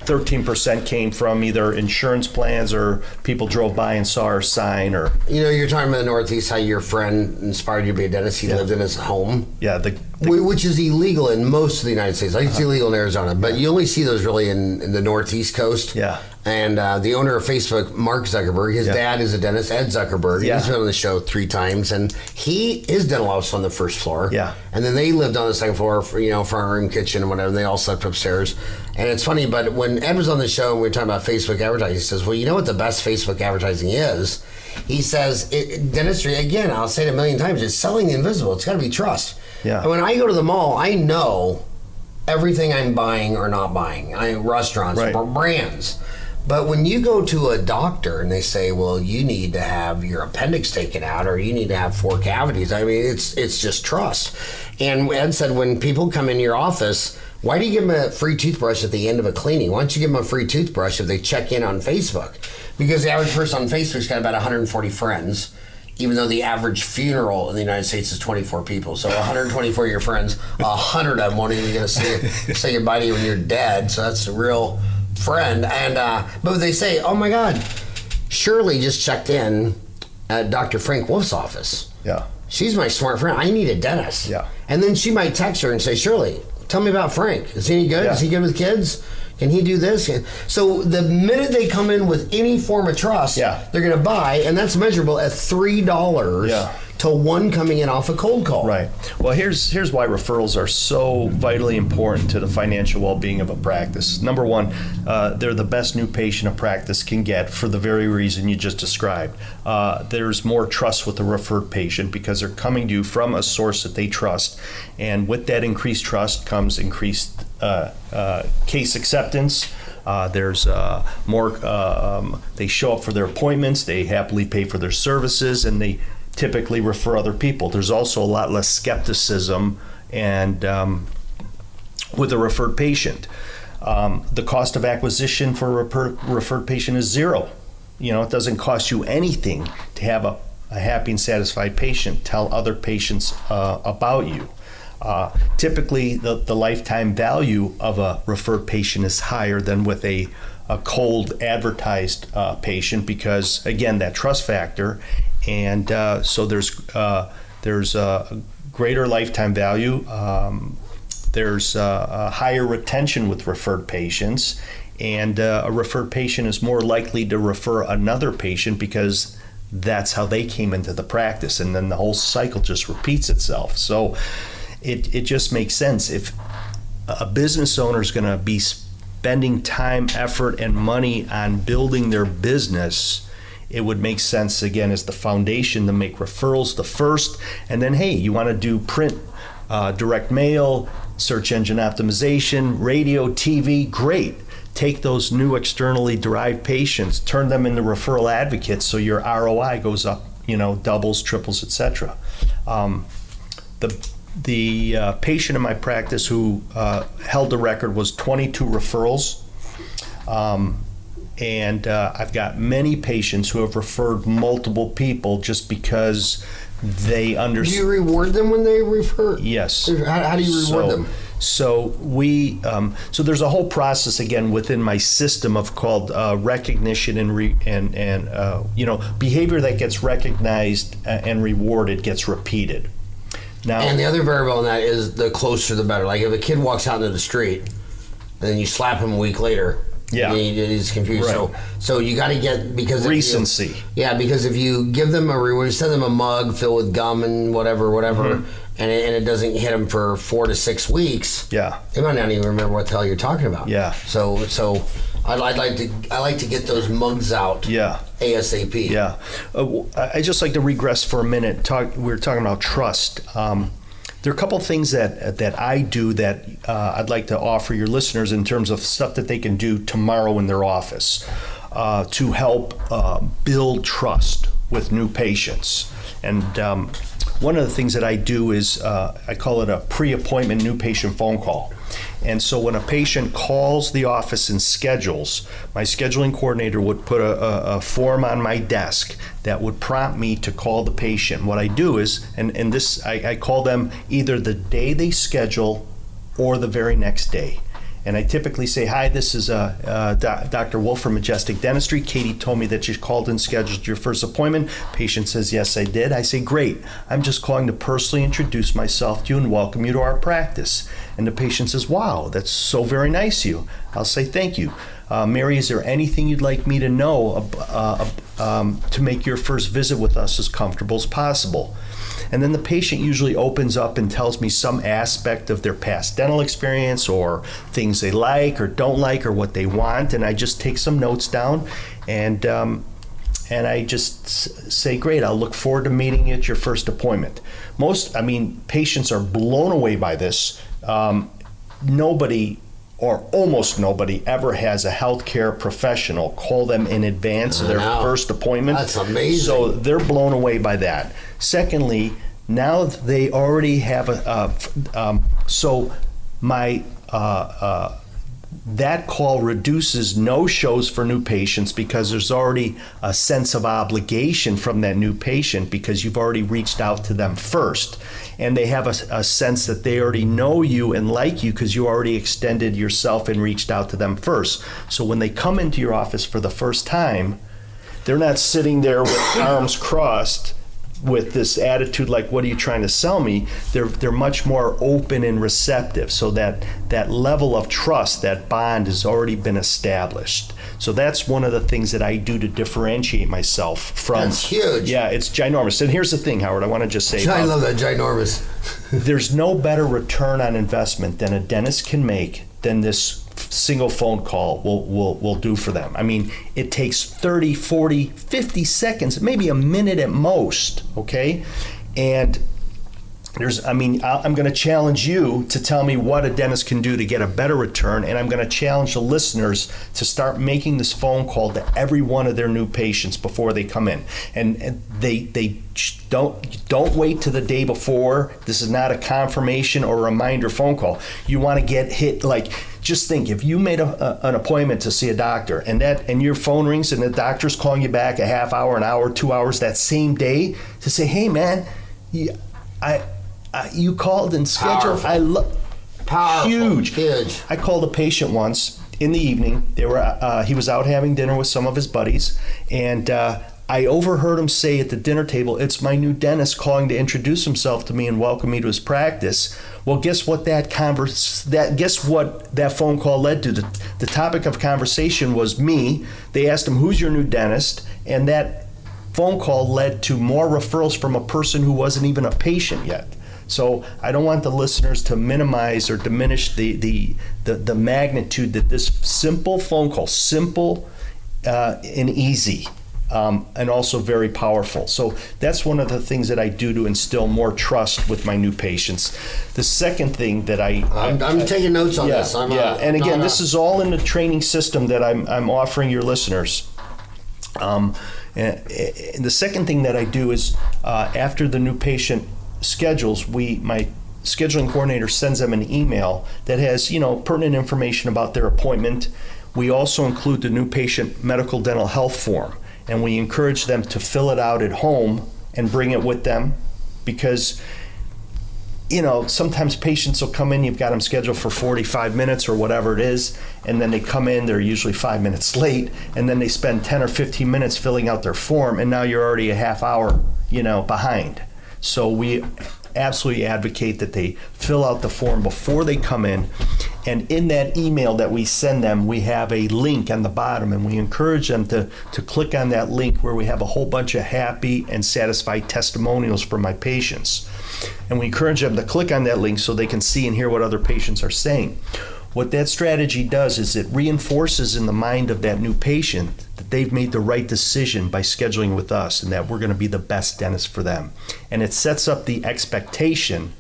13% came from either insurance plans or people drove by and saw our sign. Or you're talking about the Northeast, how your friend inspired you to be a dentist. He lived in his home. Yeah, which is illegal in most of the United States. I think it's illegal in Arizona, but you only see those really in the Northeast coast. Yeah. And the owner of Facebook, Mark Zuckerberg, his dad is a dentist, Ed Zuckerberg. Yeah. He's been on the show 3 times, and his dental office on the first floor. Yeah. And then they lived on the second floor, front room, kitchen, and whatever. And they all slept upstairs. And it's funny, but when Ed was on the show and we were talking about Facebook advertising, he says, well, you know what the best Facebook advertising is? He says, dentistry, again, I'll say it a million times, it's selling the invisible. It's got to be trust. Yeah. And when I go to the mall, I know everything I'm buying or not buying. Restaurants, right. Brands. But when you go to a doctor and they say, well, you need to have your appendix taken out or you need to have 4 cavities, I mean, it's just trust. And Ed said, when people come in your office, why do you give them a free toothbrush at the end of a cleaning? Why don't you give them a free toothbrush if they check in on Facebook? Because the average person on Facebook's got about 140 friends, even though the average funeral in the United States is 24 people. So 124 of your friends, 100 of them won't even get to say goodbye to you when you're dead. So that's a real friend. And but they say, oh my God, Shirley just checked in at Dr. Frank Wolf's office. Yeah. She's my smart friend. I need a dentist. Yeah. And then she might text her and say, Shirley, tell me about Frank. Is he any good? Yeah. Is he good with kids? Can he do this? So the minute they come in with any form of trust, they're going to buy, and that's measurable at $3 to 1 coming in off a cold call. Right. Well, here's why referrals are so vitally important to the financial well-being of a practice. Number one, they're the best new patient a practice can get for the very reason you just described. There's more trust with the referred patient because they're coming to you from a source that they trust, and with that increased trust comes increased case acceptance. There's more, they show up for their appointments, they happily pay for their services, and they typically refer other people. There's also a lot less skepticism and with a referred patient. The cost of acquisition for a referred patient is 0. It doesn't cost you anything to have a happy and satisfied patient tell other patients about you. Typically, the lifetime value of a referred patient is higher than with a cold advertised patient because, again, that trust factor. And so there's a greater lifetime value. There's a higher retention with referred patients, and a referred patient is more likely to refer another patient because that's how they came into the practice, and then the whole cycle just repeats itself. So it just makes sense. If a business owner is going to be spending time, effort, and money on building their business, it would make sense, again, as the foundation to make referrals the first, and then, hey, you want to do print, direct mail, search engine optimization, radio, TV, great. Take those new externally derived patients, turn them into referral advocates so your ROI goes up, doubles, triples, etc. The patient in my practice who held the record was 22 referrals. And I've got many patients who have referred multiple people just because they understand. Do you reward them when they refer? Yes. How do you reward them? So so there's a whole process again within my system of called recognition and behavior that gets recognized and rewarded gets repeated. Now, and the other variable in that is the closer the better. Like if a kid walks out into the street, then you slap him a week later. Yeah, he's confused. Right. So you got to get recency. Because if you give them a reward, send them a mug filled with gum and whatever, and it doesn't hit them for 4 to 6 weeks. Yeah, they might not even remember what the hell you're talking about. Yeah. So I like to get those mugs out. Yeah. ASAP. Yeah. I just like to regress for a minute. We were talking about trust. There are a couple things that I do that I'd like to offer your listeners in terms of stuff that they can do tomorrow in their office to help build trust with new patients. And one of the things that I do is I call it a pre-appointment new patient phone call. And so when a patient calls the office and schedules, my scheduling coordinator would put a form on my desk that would prompt me to call the patient. What I do is, and this, I call them either the day they schedule or the very next day. And I typically say, hi, this is Dr. Wolf from Majestic Dentistry. Katie told me that you called and scheduled your first appointment. Patient says, yes, I did. I say, great. I'm just calling to personally introduce myself to you and welcome you to our practice. And the patient says, wow, that's so very nice of you. I'll say, thank you. Mary, is there anything you'd like me to know to make your first visit with us as comfortable as possible? And then the patient usually opens up and tells me some aspect of their past dental experience or things they like or don't like or what they want. And I just take some notes down and I just say, great, I'll look forward to meeting you at your first appointment. Patients are blown away by this. Nobody or almost nobody ever has a healthcare professional call them in advance of their first appointment. That's amazing. So they're blown away by that. Secondly, now they already have that call reduces no-shows for new patients because there's already a sense of obligation from that new patient because you've already reached out to them first. And they have a sense that they already know you and like you because you already extended yourself and reached out to them first. So when they come into your office for the first time, they're not sitting there with arms crossed with this attitude like, what are you trying to sell me? They're much more open and receptive. So that level of trust, that bond has already been established. So that's one of the things that I do to differentiate myself from. That's huge. Yeah, it's ginormous. And here's the thing, Howard, I want to just say. I love that, ginormous. There's no better return on investment than a dentist can make than this single phone call will do for them. It takes 30, 40, 50 seconds, maybe a minute at most, okay? And I'm going to challenge you to tell me what a dentist can do to get a better return, and I'm going to challenge the listeners to start making this phone call to every one of their new patients before they come in. And they don't wait to the day before. This is not a confirmation or reminder phone call. You want to get hit just think, if you made an appointment to see a doctor and your phone rings and the doctor's calling you back a half hour, an hour, 2 hours that same day to say, hey man, you called and scheduled. Powerful. Huge. I called a patient once in the evening. He was out having dinner with some of his buddies, and I overheard him say at the dinner table, it's my new dentist calling to introduce himself to me and welcome me to his practice. Well, guess what that phone call led to? The topic of conversation was me. They asked him, who's your new dentist? And that phone call led to more referrals from a person who wasn't even a patient yet. So I don't want the listeners to minimize or diminish the magnitude that this simple phone call, simple and easy, and also very powerful. So that's one of the things that I do to instill more trust with my new patients. The second thing that I'm taking notes on this. And again, this is all in the training system that I'm offering your listeners. And the second thing that I do is after the new patient schedules, my scheduling coordinator sends them an email that has, pertinent information about their appointment. We also include the new patient medical dental health form, and we encourage them to fill it out at home and bring it with them, because sometimes patients will come in, you've got them scheduled for 45 minutes or whatever it is, and then they come in, they're usually 5 minutes late, and then they spend 10 or 15 minutes filling out their form, and now you're already a half hour, behind. So we absolutely advocate that they fill out the form before they come in, and in that email that we send them, we have a link on the bottom, and we encourage them to click on that link where we have a whole bunch of happy and satisfied testimonials from my patients. And we encourage them to click on that link so they can see and hear what other patients are saying. What that strategy does is it reinforces in the mind of that new patient that they've made the right decision by scheduling with us, and that we're going to be the best dentist for them. And it sets up the expectation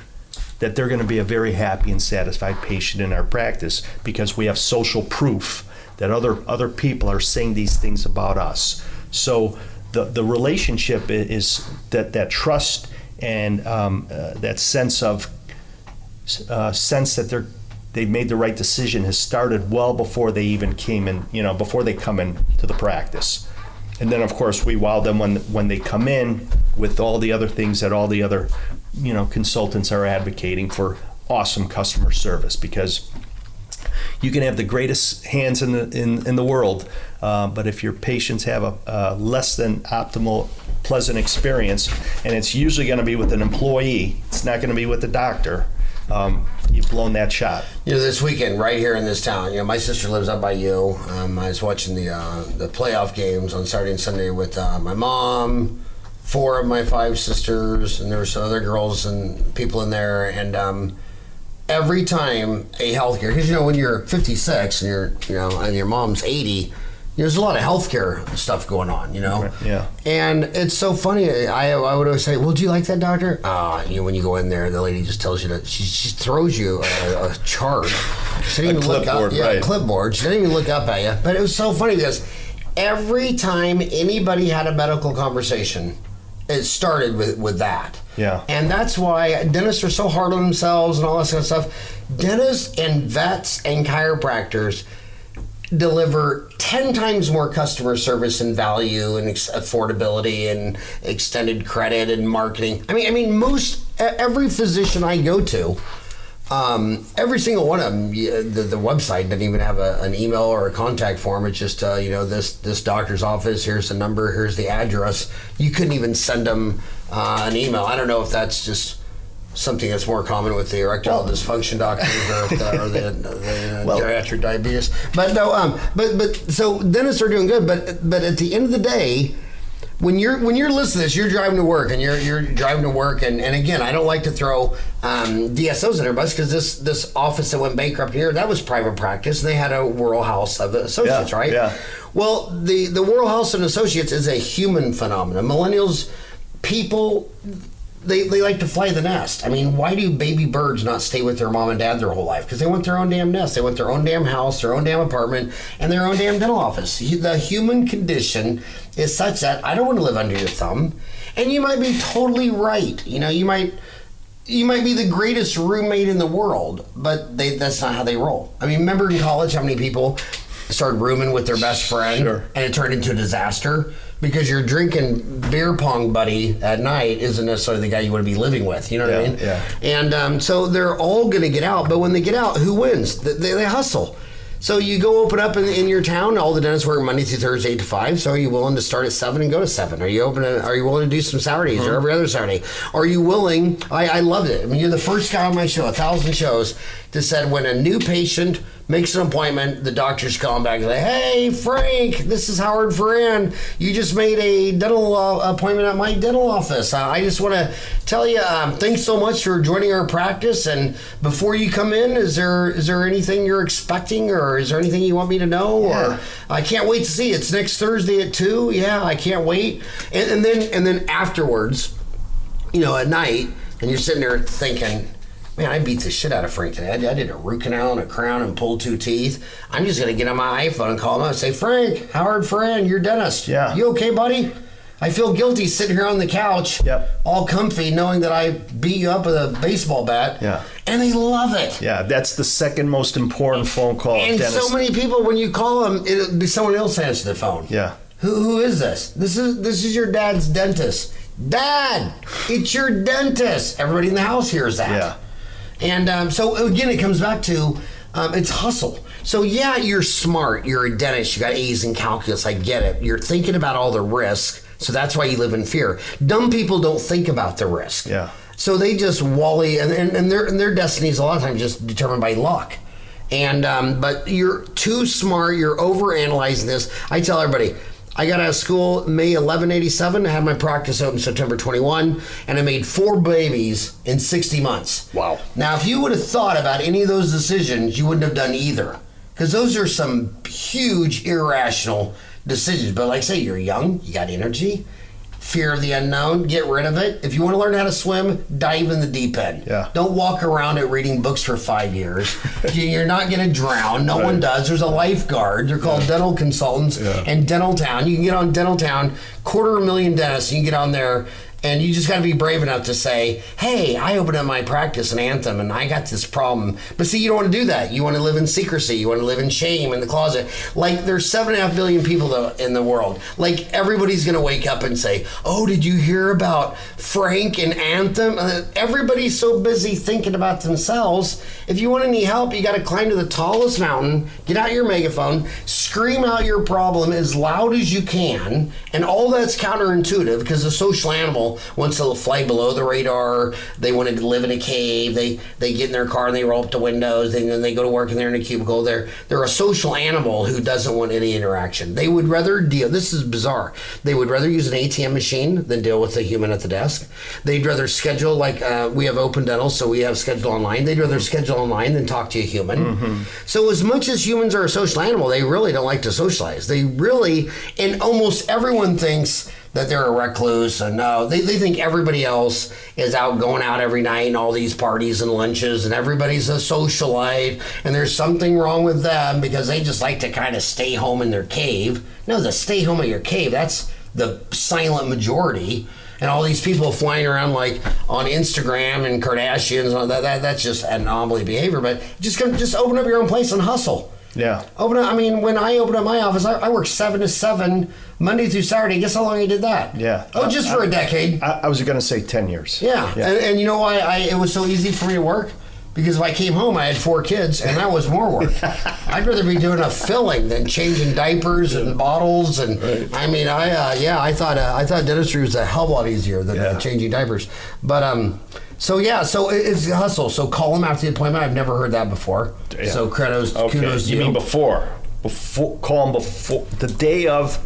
that they're going to be a very happy and satisfied patient in our practice, because we have social proof that other people are saying these things about us. So the relationship is that trust and that sense that they've made the right decision has started well before they even came in, before they come in to the practice. And then, of course, we wow them when they come in with all the other things that all the other, consultants are advocating for: awesome customer service, because you can have the greatest hands in the world, but if your patients have a less than optimal pleasant experience, and it's usually going to be with an employee, it's not going to be with the doctor, you've blown that shot. This weekend right here in this town, my sister lives up by you. I was watching the playoff games on Saturday and Sunday with my mom, 4 of my 5 sisters, and there were some other girls and people in there, and every time a healthcare, because when you're 56 and and your mom's 80, there's a lot of healthcare stuff going on, Yeah. And it's so funny. I would always say, "Well, do you like that doctor?" When you go in there, the lady just tells you that she throws you a chart. She didn't even look up. Yeah, a clipboard. She didn't even look up at you. But it was so funny because every time anybody had a medical conversation, it started with that. Yeah. And that's why dentists are so hard on themselves and all that kind of stuff. Dentists and vets and chiropractors deliver 10 times more customer service and value and affordability and extended credit and marketing. I mean, every physician I go to, every single one of them, the website doesn't even have an email or a contact form. It's just, this doctor's office, here's the number, here's the address. You couldn't even send them an email. I don't know if that's just something that's more common with the erectile dysfunction doctors or the geriatric diabetes. But no, but so dentists are doing good. But at the end of the day, when you're listening to this, you're driving to work, and you're driving to work, and again, I don't like to throw DSOs in their bus, because this office that went bankrupt here, that was private practice, and they had a World House of Associates, right? Yeah. Well, the World House of Associates is a human phenomenon. Millennials, people, they like to fly the nest. I mean, why do baby birds not stay with their mom and dad their whole life? Because they want their own damn nest. They want their own damn house, their own damn apartment, and their own damn dental office. The human condition is such that I don't want to live under your thumb. And you might be totally right. You might be the greatest roommate in the world, but that's not how they roll. I mean, remember in college how many people started rooming with their best friend, Sure. and it turned into a disaster? Because your drinking beer pong buddy at night isn't necessarily the guy you want to be living with. You know what I mean? Yeah. And so they're all going to get out. But when they get out, who wins? They hustle. So you go open up in your town. All the dentists work Monday through Thursday 8 to 5. So are you willing to start at 7 and go to 7? Are you willing to do some Saturdays or every other Saturday? Are you willing? I loved it. I mean, you're the first guy on my show, 1,000 shows, that said when a new patient makes an appointment, the doctors call him back and say, "Hey, Frank, this is Howard Farran. You just made a dental appointment at my dental office. I just want to tell you, thanks so much for joining our practice. And before you come in, is there anything you're expecting, or is there anything you want me to know? Yeah. Or I can't wait to see you. It's next Thursday at 2. Yeah, I can't wait." And then afterwards, at night, and you're sitting there thinking, "Man, I beat the shit out of Frank today. I did a root canal and a crown and pulled 2 teeth. I'm just going to get on my iPhone and call him up and say, 'Frank, Howard Farran, your dentist. Yeah. You okay, buddy? I feel guilty sitting here on the couch, all comfy, knowing that I beat you up with a baseball bat.'" Yeah. And they love it. Yeah, that's the second most important phone call. And so many people, when you call them, it'll be someone else answer the phone. Yeah. Who is this? This is your dad's dentist. Dad, it's your dentist. Everybody in the house hears that. Yeah. And so again, it comes back to it's hustle. So yeah, you're smart. You're a dentist. You got A's in calculus. I get it. You're thinking about all the risk. So that's why you live in fear. Dumb people don't think about the risk. Yeah. So they just wally, and their destiny is a lot of times just determined by luck. And but you're too smart. You're overanalyzing this. I tell everybody, I got out of school May 1187. I had my practice open September 21, and I made 4 babies in 60 months. Wow. Now, if you would have thought about any of those decisions, you wouldn't have done either, because those are some huge irrational decisions. But like I say, you're young, you got energy, fear of the unknown, get rid of it. If you want to learn how to swim, dive in the deep end. Yeah. Don't walk around it reading books for 5 years. You're not going to drown. No one does. There's a lifeguard. They're called dental consultants. And Dental Town. You can get on Dental Town, 250,000 dentists. You can get on there, and you just got to be brave enough to say, "Hey, I opened up my practice in Anthem, and I got this problem." But see, you don't want to do that. You want to live in secrecy. You want to live in shame in the closet. Like, there's 7.5 billion people in the world. Like, everybody's going to wake up and say, "Oh, did you hear about Frank and Anthem?" Everybody's so busy thinking about themselves. If you want any help, you got to climb to the tallest mountain, get out your megaphone, scream out your problem as loud as you can. And all that's counterintuitive, because the social animal wants to fly below the radar. They want to live in a cave. They get in their car and they roll up the windows, and then they go to work and they're in a cubicle. They're a social animal who doesn't want any interaction. They would rather deal, this is bizarre, they would rather use an ATM machine than deal with a human at the desk. They'd rather schedule, like we have Open Dental, so we have schedule online. They'd rather schedule online than talk to a human. So as much as humans are a social animal, they really don't like to socialize. They really, and almost everyone thinks that they're a recluse, and they think everybody else is going out every night and all these parties and lunches, and everybody's a socialite, and there's something wrong with them because they just like to kind of stay home in their cave. No, the stay home at your cave, that's the silent majority. And all these people flying around like on Instagram and Kardashians and all that's just anomaly behavior. But just open up your own place and hustle. Yeah. When I opened up my office, I worked 7 to 7 Monday through Saturday. Guess how long I did that? Yeah. Just for a decade. I was going to say 10 years. Yeah. And you know why it was so easy for me to work? Because if I came home, I had 4 kids, and that was more work. I'd rather be doing a filling than changing diapers and bottles. And I thought dentistry was a hell of a lot easier than changing diapers. But so it's a hustle. So call them after the appointment. I've never heard that before. Yeah. So kudos to you. You mean before? Call them before the day of,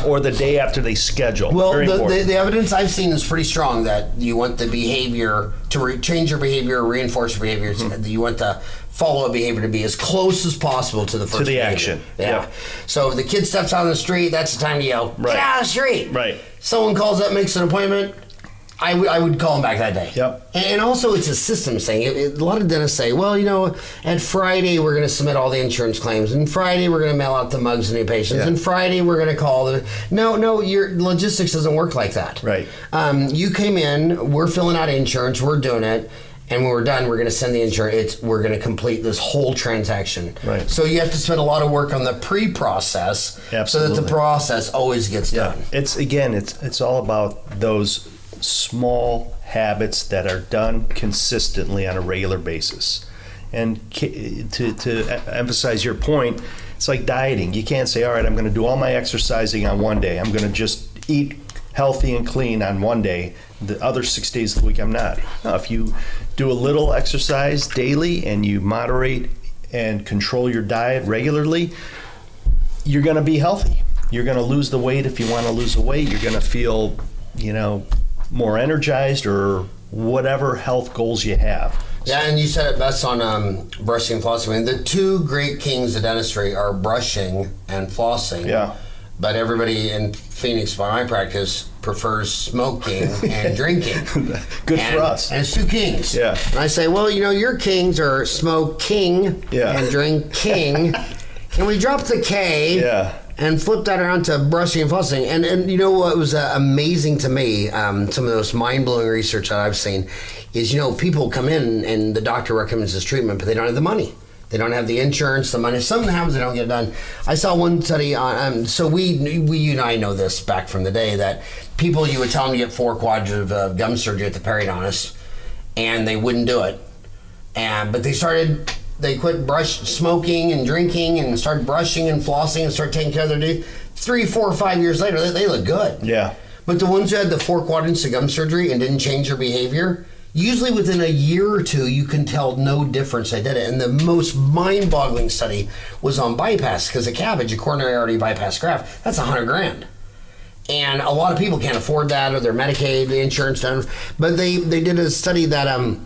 or the day after they schedule. Well, the evidence I've seen is pretty strong that you want the behavior to change your behavior, reinforce your behavior. You want the follow-up behavior to be as close as possible to the first behavior. Action. Yeah. Yep. So if the kid steps on the street, that's the time to yell, "Get out of the street!" Right. Someone calls up, makes an appointment. I would call him back that day. Yep. And also, it's a systems thing. A lot of dentists say, "Well, at Friday we're going to submit all the insurance claims, and Friday we're going to mail out the mugs to new patients, and Friday we're going to call the." No, your logistics doesn't work like that. Right. You came in, we're filling out insurance, we're doing it. And when we're done, we're going to send the insurance. We're going to complete this whole transaction. Right. So you have to spend a lot of work on the pre-process, so that the process always gets done. It's all about those small habits that are done consistently on a regular basis. And to emphasize your point, it's like dieting. You can't say, "All right, I'm going to do all my exercising on one day. I'm going to just eat healthy and clean on one day, the other 6 days of the week I'm not. Now, if you do a little exercise daily and you moderate and control your diet regularly, you're going to be healthy. You're going to lose the weight if you want to lose the weight. You're going to feel, more energized or whatever health goals you have. Yeah, and you said it best on brushing and flossing. I mean, the two great kings of dentistry are brushing and flossing. Yeah. But everybody in Phoenix, by my practice, prefers smoking and drinking. Good for us. And it's two kings. Yeah. And I say, well, your kings are smoke king and drink king. And we dropped the K and flipped that around to brushing and flossing. And you know what was amazing to me, some of the most mind-blowing research that I've seen, is, people come in and the doctor recommends this treatment, but they don't have the money. They don't have the insurance, the money. If something happens, they don't get it done. I saw one study on, so we you and I know this back from the day, that people, you would tell them to get 4 quadrants of gum surgery at the periodontist, and they wouldn't do it. But they quit smoking and drinking and started brushing and flossing and started taking care of their teeth. 3, 4, 5 years later, they look good. Yeah. But the ones who had the 4 quadrants of gum surgery and didn't change their behavior, usually within a year or two, you can tell no difference. They did it. And the most mind-boggling study was on bypass, because a CABG, a coronary artery bypass graft, that's $100,000. And a lot of people can't afford that, or their Medicaid, the insurance done. But they did a study that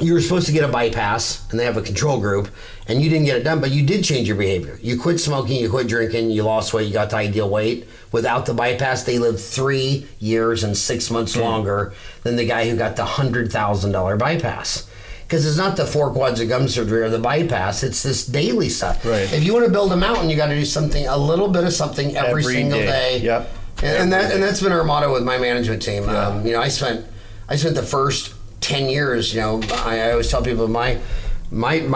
you were supposed to get a bypass, and they have a control group, and you didn't get it done, but you did change your behavior. You quit smoking, you quit drinking, you lost weight, you got to ideal weight. Without the bypass, they lived 3 years and 6 months longer than the guy who got the $100,000 bypass. Because it's not the 4 quads of gum surgery or the bypass, it's this daily stuff. Right. If you want to build a mountain, you got to do something, a little bit of something every single day. Yep. And that's been our motto with my management team. Yeah. I spent the first 10 years, I always tell people my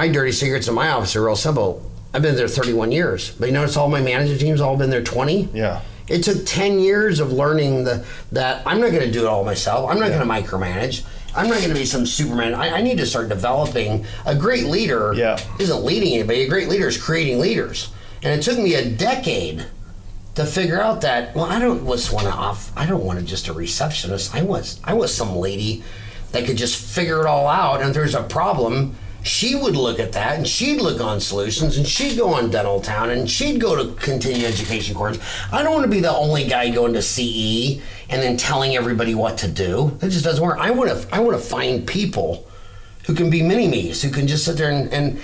dirty secrets in my office are real simple. I've been there 31 years, but it's all my management team's all been there 20. Yeah. It took 10 years of learning that I'm not going to do it all myself. I'm not going to micromanage. I'm not going to be some Superman. I need to start developing. A great leader isn't leading anybody. A great leader is creating leaders. And it took me a decade to figure out that, well, I don't want just a receptionist. I was some lady that could just figure it all out. And if there's a problem, she would look at that, and she'd look on solutions, and she'd go on Dental Town, and she'd go to continuing education courses. I don't want to be the only guy going to CE and then telling everybody what to do. It just doesn't work. I want to find people who can be mini-me's, who can just sit there and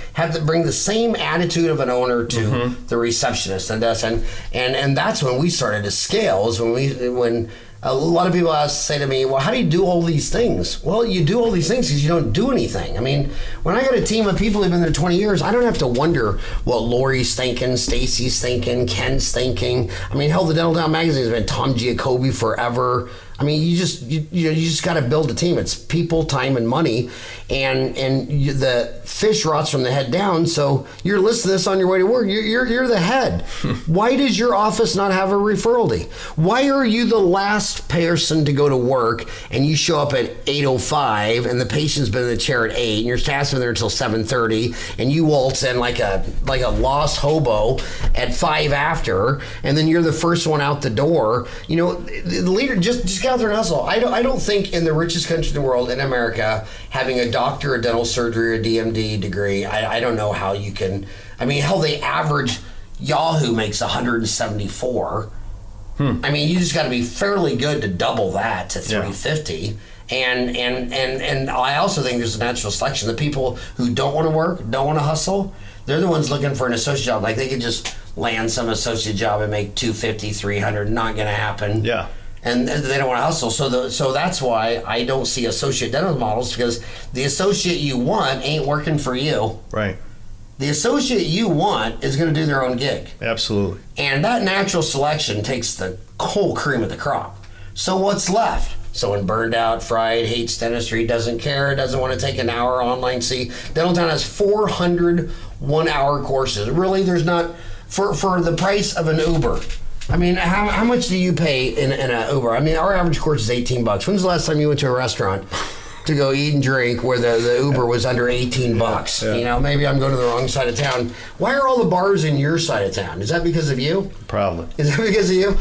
bring the same attitude of an owner to the receptionist and us. And that's when we started to scale, is when a lot of people say to me, well, how do you do all these things? Well, you do all these things because you don't do anything. I mean, when I got a team of people who've been there 20 years, I don't have to wonder what Lori's thinking, Stacy's thinking, Ken's thinking. I mean, hell, the Dental Town magazine has been Tom Giacobbe forever. I mean, you just got to build a team. It's people, time, and money, and the fish rots from the head down. So you're listening to this on your way to work. You're the head. Why does your office not have a referral day? Why are you the last person to go to work and you show up at 8:05 and the patient's been in the chair at 8 and your staff's been there until 7:30 and you waltz in like a lost hobo at 5 after, and then you're the first one out the door? The leader just get out there and hustle. I don't think in the richest country in the world, in America, having a doctor of dental surgery or DMD degree, I don't know how you can. I mean, hell, the average Yahoo makes 174. I mean, you just got to be fairly good to double that to 350. And I also think there's a natural selection. The people who don't want to work, don't want to hustle, they're the ones looking for an associate job. Like, they could just land some associate job and make 250, 300. Not going to happen. Yeah. And they don't want to hustle. So that's why I don't see associate dental models, because the associate you want ain't working for you. Right. The associate you want is going to do their own gig. Absolutely. And that natural selection takes the whole cream of the crop. So what's left? Someone burned out, fried, hates dentistry, doesn't care, doesn't want to take an hour online. See, Dental Town has 400 one-hour courses. Really, there's not, for the price of an Uber. I mean, how much do you pay in an Uber? I mean, our average course is $18. When's the last time you went to a restaurant to go eat and drink where the Uber was under $18. Yeah. You know, maybe I'm going to the wrong side of town. Why are all the bars in your side of town? Is that because of you? Probably. Is that because of you?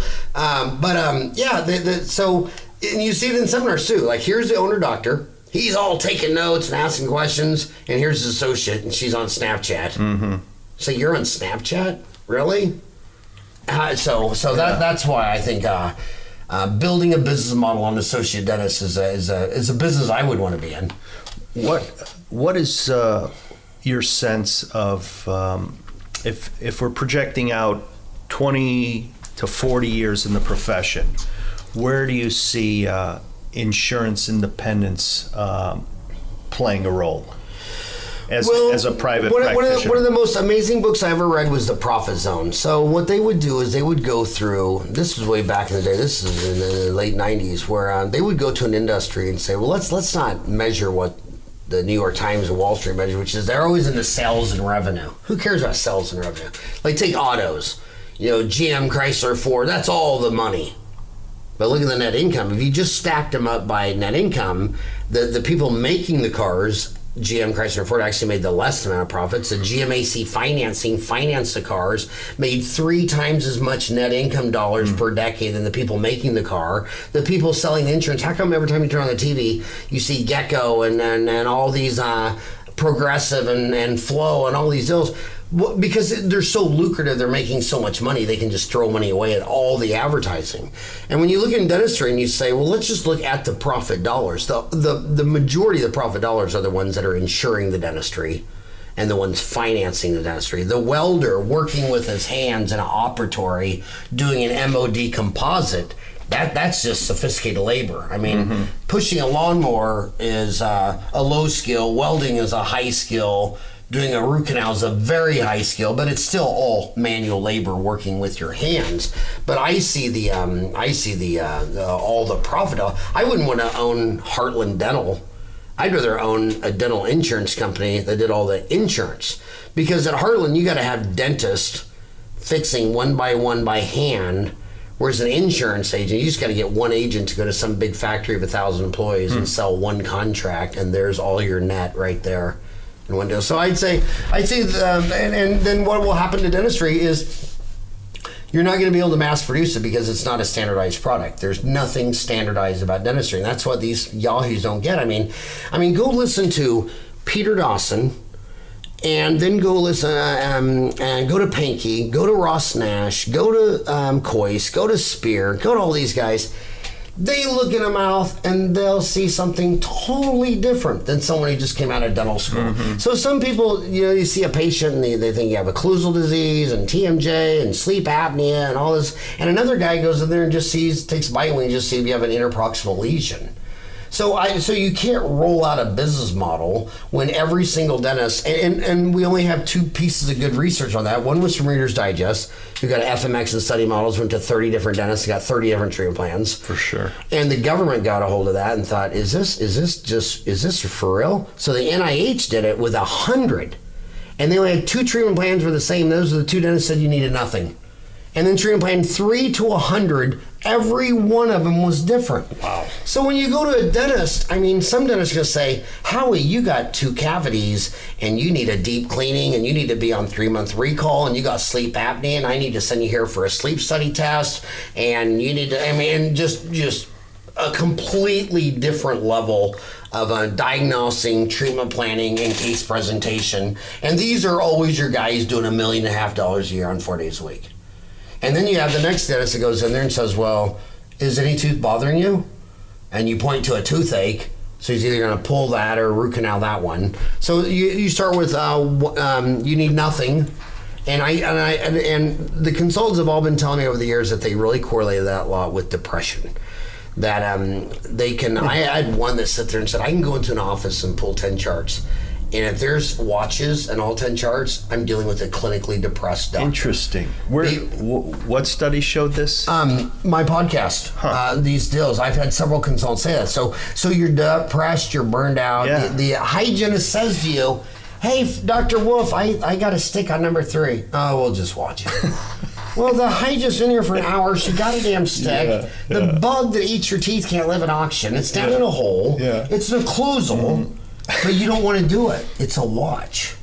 So, and you see it in seminars too. Like, here's the owner doctor. He's all taking notes and asking questions. And here's his associate, and she's on Snapchat. Mm-hmm. So you're on Snapchat? Really? That's why I think building a business model on associate dentist is a business I would want to be in. What is your sense of if we're projecting out 20 to 40 years in the profession, where do you see insurance independence playing a role as a private practitioner? One of the most amazing books I ever read was The Profit Zone. So what they would do is they would go through, this was way back in the day, this is in the late 90s, where they would go to an industry and say, well, let's not measure what the New York Times and Wall Street measure, which is they're always into sales and revenue. Who cares about sales and revenue? Like, take autos. You know, GM, Chrysler, Ford, that's all the money. But look at the net income. If you just stacked them up by net income, the people making the cars, GM, Chrysler, Ford, actually made the less amount of profits. The GMAC financing financed the cars, made 3 times as much net income dollars per decade than the people making the car. The people selling the insurance, how come every time you turn on the TV, you see Gecko and all these Progressive and Flow and all these deals? Well, because they're so lucrative, they're making so much money, they can just throw money away at all the advertising. And when you look in dentistry and you say, well, let's just look at the profit dollars. The majority of the profit dollars are the ones that are insuring the dentistry and the ones financing the dentistry. The welder working with his hands in an operatory doing an MOD composite, that's just sophisticated labor. I mean, pushing a lawnmower is a low skill, welding is a high skill, doing a root canal is a very high skill, but it's still all manual labor working with your hands. But I see all the profit. I wouldn't want to own Heartland Dental. I'd rather own a dental insurance company that did all the insurance, because at Heartland you got to have dentists fixing one by hand. Whereas an insurance agent, you just got to get one agent to go to some big factory of 1,000 employees and sell one contract, and there's all your net right there in one deal. So I'd say, and then what will happen to dentistry is you're not going to be able to mass produce it because it's not a standardized product. There's nothing standardized about dentistry, and that's what these yahoos don't get. I mean, go listen to Peter Dawson. And then go listen, and go to Pankey, go to Ross Nash, go to Coyce, go to Spear, go to all these guys. They look in a mouth and they'll see something totally different than someone who just came out of dental school. So some people, you see a patient and they think you have occlusal disease and TMJ and sleep apnea and all this. And another guy goes in there and just takes a bite and just sees if you have an interproximal lesion. So you can't roll out a business model when every single dentist, and we only have 2 pieces of good research on that. One was from Reader's Digest, who got FMX and study models, went to 30 different dentists, got 30 different treatment plans. For sure. And the government got a hold of that and thought, is this for real? So the NIH did it with 100. And they only had 2 treatment plans were the same. Those are the 2 dentists said you needed nothing. And then treatment plan 3 to 100, every one of them was different. Wow. So when you go to a dentist, I mean, some dentists are going to say, Howie, you got 2 cavities and you need a deep cleaning and you need to be on 3-month recall and you got sleep apnea and I need to send you here for a sleep study test and you need to, just a completely different level of diagnosing, treatment planning, and case presentation. And these are always your guys doing $1.5 million a year on 4 days a week. And then you have the next dentist that goes in there and says, well, is any tooth bothering you? And you point to a toothache. So he's either going to pull that or root canal that one. So you start with you need nothing. And the consultants have all been telling me over the years that they really correlated that a lot with depression. That they can, I had one that sat there and said, I can go into an office and pull 10 charts. And if there's watches and all 10 charts, I'm dealing with a clinically depressed doctor. Interesting. What study showed this? My podcast, these deals. I've had several consultants say that. So you're depressed, you're burned out. Yeah. The hygienist says to you, hey, Dr. Wolf, I got a stick on number 3. Oh, we'll just watch it. Well, the hygienist's in here for an hour. She got a damn stick. The bug that eats your teeth can't live in oxygen. It's down in a hole. It's an occlusal, but you don't want to do it. It's a watch.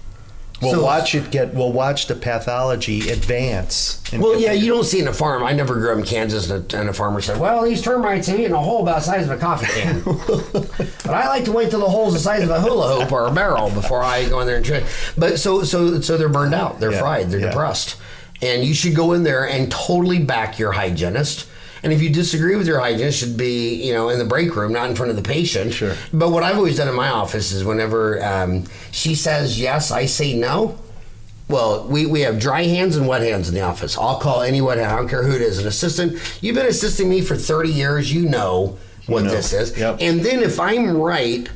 We'll watch the pathology advance. Well, yeah, you don't see in a farm. I never grew up in Kansas, and a farmer said, "Well, these termites have eaten a hole about the size of a coffee can." But I like to wait till the hole's the size of a hula hoop or a barrel before I go in there and try. But so they're burned out. They're fried. They're depressed. And you should go in there and totally back your hygienist. And if you disagree with your hygienist, it should be, in the break room, not in front of the patient. Sure. But what I've always done in my office is whenever she says yes, I say no. Well, we have dry hands and wet hands in the office. I'll call any wet hand. I don't care who it is. An assistant. You've been assisting me for 30 years. You know what this is. Yep. And then if I'm right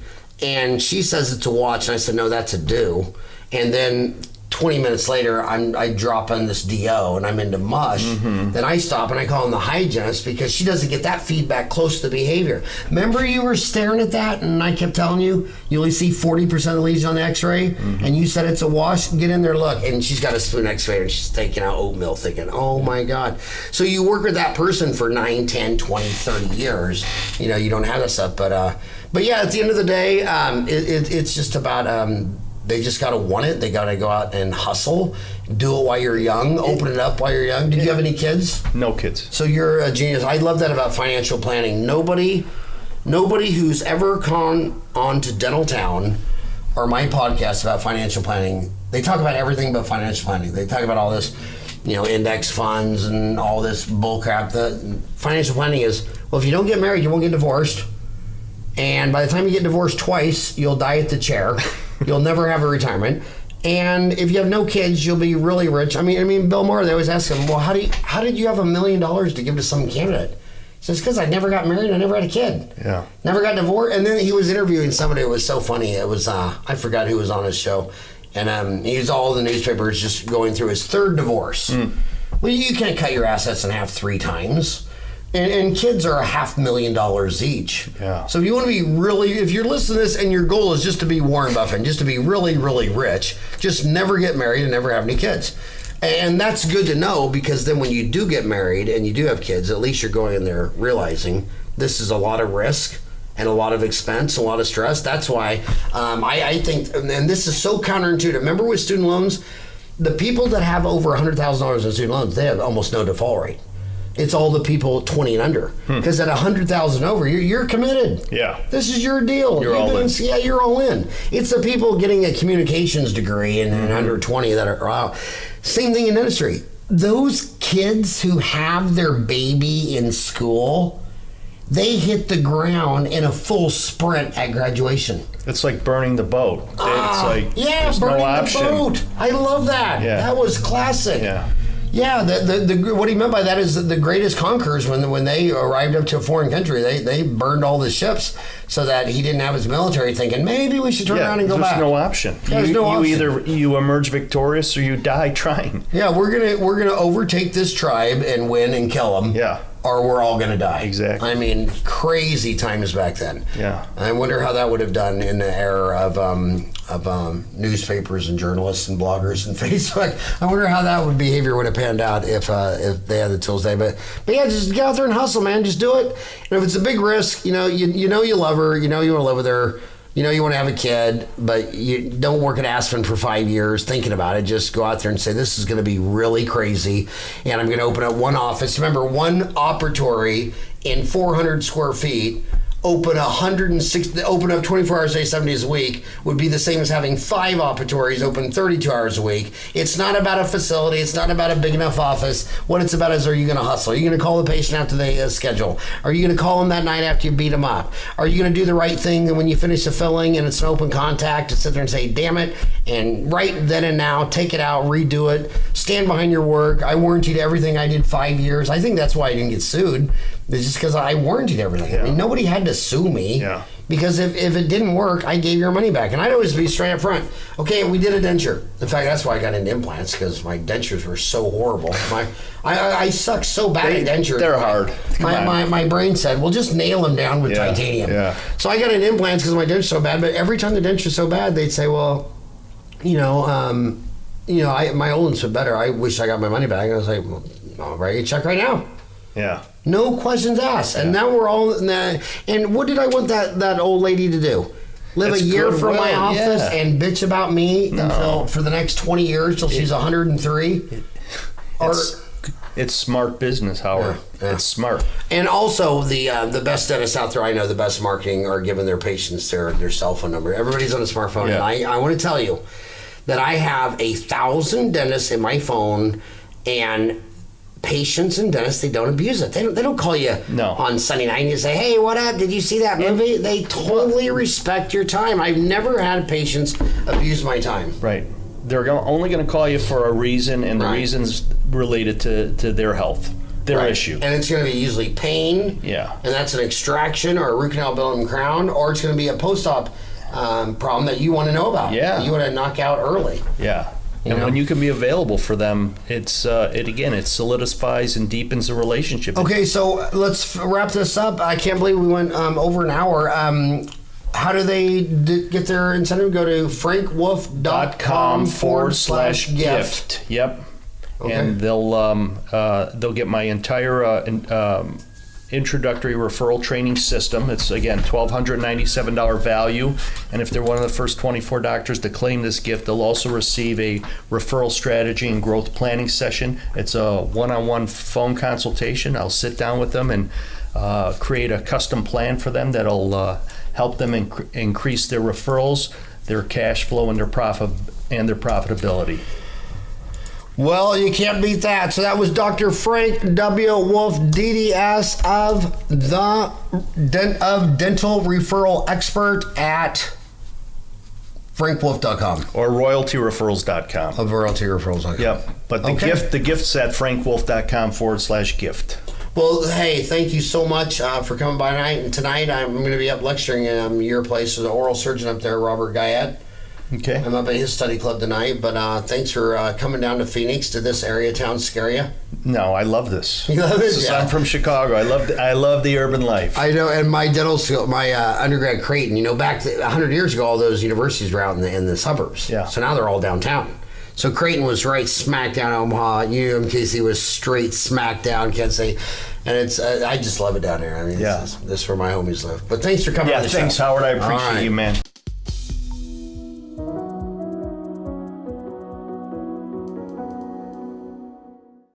and she says it's a watch and I said, no, that's a do. And then 20 minutes later, I drop on this DO and I'm into mush. Then I stop and I call in the hygienist because she doesn't get that feedback close to the behavior. Remember you were staring at that and I kept telling you only see 40% of the lesions on the x-ray and you said it's a wash? Get in there, look. And she's got a spoon x-ray and she's taking out oatmeal thinking, oh my God. So you work with that person for 9, 10, 20, 30 years. You don't have that stuff. But yeah, at the end of the day, it's just about... They just got to want it. They got to go out and hustle, do it while you're young, open it up while you're young. Did you have any kids? No kids. So you're a genius. I love that about financial planning. Nobody who's ever gone on to Dental Town or my podcast about financial planning, they talk about everything but financial planning. They talk about all this, index funds and all this bull crap. The financial planning is, well, if you don't get married, you won't get divorced. And by the time you get divorced twice, you'll die at the chair. You'll never have a retirement. And if you have no kids, you'll be really rich. I mean, Bill Maher, they always ask him, well, how did you have $1 million to give to some candidate? He says, because I never got married, I never had a kid. Yeah. Never got divorced. And then he was interviewing somebody. It was so funny. It was, I forgot who was on his show. And he was all the newspapers just going through his third divorce. Well, you can't cut your assets in half 3 times. And kids are $500,000 each. Yeah. So if you want to be really, if you're listening to this and your goal is just to be Warren Buffett, just to be really, really rich, just never get married and never have any kids. And that's good to know because then when you do get married and you do have kids, at least you're going in there realizing this is a lot of risk and a lot of expense, a lot of stress. That's why I think, and this is so counterintuitive. Remember with student loans, the people that have over $100,000 in student loans, they have almost no default rate. It's all the people 20 and under. Because at 100,000 over, you're committed. Yeah. This is your deal. You're all in. Yeah, you're all in. It's the people getting a communications degree and under 20 that are out. Same thing in dentistry. Those kids who have their baby in school, they hit the ground in a full sprint at graduation. It's like burning the boat. It's like there's burning no option. the boat. I love that. Yeah. That was classic. Yeah. Yeah, the what he meant by that is that the greatest conquerors, when they arrived up to a foreign country, they burned all the ships so that he didn't have his military thinking, maybe we should turn around and go back. There's no option. There's no option. Either you emerge victorious or you die trying. Yeah, we're gonna overtake this tribe and win and kill them. Yeah. Or we're all going to die. Exactly. I mean, crazy times back then. Yeah. I wonder how that would have done in the era of newspapers and journalists and bloggers and Facebook. I wonder how that behavior would have panned out if they had the tools today. But yeah, just get out there and hustle, man. Just do it. And if it's a big risk, you love her, you want to live with her. You want to have a kid, but you don't work at Aspen for 5 years thinking about it. Just go out there and say, this is going to be really crazy. And I'm going to open up one office. Remember, one operatory in 400 square feet, open up 24 hours a day, 7 days a week, would be the same as having 5 operatories open 32 hours a week. It's not about a facility. It's not about a big enough office. What it's about is, are you going to hustle? Are you going to call the patient after they schedule? Are you going to call them that night after you beat them up? Are you going to do the right thing and when you finish the filling and it's an open contact to sit there and say, damn it, and right then and now, take it out, redo it, stand behind your work. I warranted everything I did 5 years. I think that's why I didn't get sued. It's just because I warranted everything. Yeah. I mean, nobody had to sue me. Yeah. Because if it didn't work, I gave your money back. And I'd always be straight up front. Okay, we did a denture. In fact, that's why I got into implants, because my dentures were so horrible. I suck so bad at dentures. They're hard. My brain said, well, just nail them down with titanium. Yeah. So I got into implants because my denture's so bad. But every time the denture's so bad, they'd say, well, my old ones were better. I wish I got my money back. And I was like, well, I'll write you a check right now. Yeah. No questions asked. And now we're all in that. And what did I want that old lady to do? Live It's a year from my goodwill, office yeah. and bitch about me until for the next 20 years till she's 103? It's smart business, Howard. Yeah. It's smart. And also, the best dentists out there I know, the best marketing are giving their patients their cell phone number. Everybody's on a smartphone. Yeah. And I want to tell you that I have 1,000 dentists in my phone, and patients and dentists, they don't abuse it. They don't call you on Sunday night and you say, hey, what up? Did you see that movie? They totally respect your time. I've never had patients abuse my time. Right. They're only going to call you for a reason, and the reason's related to their health, their issue. And it's going to be usually pain. Yeah. And that's an extraction or a root canal, billet, and crown, or it's going to be a post-op problem that you want to know about. Yeah. That you want to knock out early. Yeah. And when you can be available for them, it solidifies and deepens the relationship. Okay, so let's wrap this up. I can't believe we went over an hour. How do they get their incentive? Go to frankwolf.com/gift. Yep. Okay. And they'll get my entire introductory referral training system. It's, again, $1,297 value. And if they're one of the first 24 doctors to claim this gift, they'll also receive a referral strategy and growth planning session. It's a one-on-one phone consultation. I'll sit down with them and create a custom plan for them that'll help them increase their referrals, their cash flow, and their profitability. Well, you can't beat that. So that was Dr. Frank W. Wolf, DDS of Dental Referral Expert at frankwolf.com. Or royaltyreferrals.com. Of royaltyreferrals.com. Yep. But the gift's at frankwolf.com/gift. Well, hey, thank you so much for coming by tonight. And tonight I'm going to be up lecturing in your place with the oral surgeon up there, Robert Guyette. Okay. I'm up at his study club tonight, but thanks for coming down to Phoenix. Did this area town scare you? No, I love this. You love this? Yeah. I'm from Chicago. I love the urban life. I know, and my dental school, my undergrad Creighton, back 100 years ago, all those universities were out in the suburbs. Yeah. So now they're all downtown. So Creighton was right smack down Omaha. UMKC was straight smack down, can't say. And it's I just love it down there. I mean, this is where my homies live. But thanks for coming on the show. Thanks, Howard. I appreciate you, man.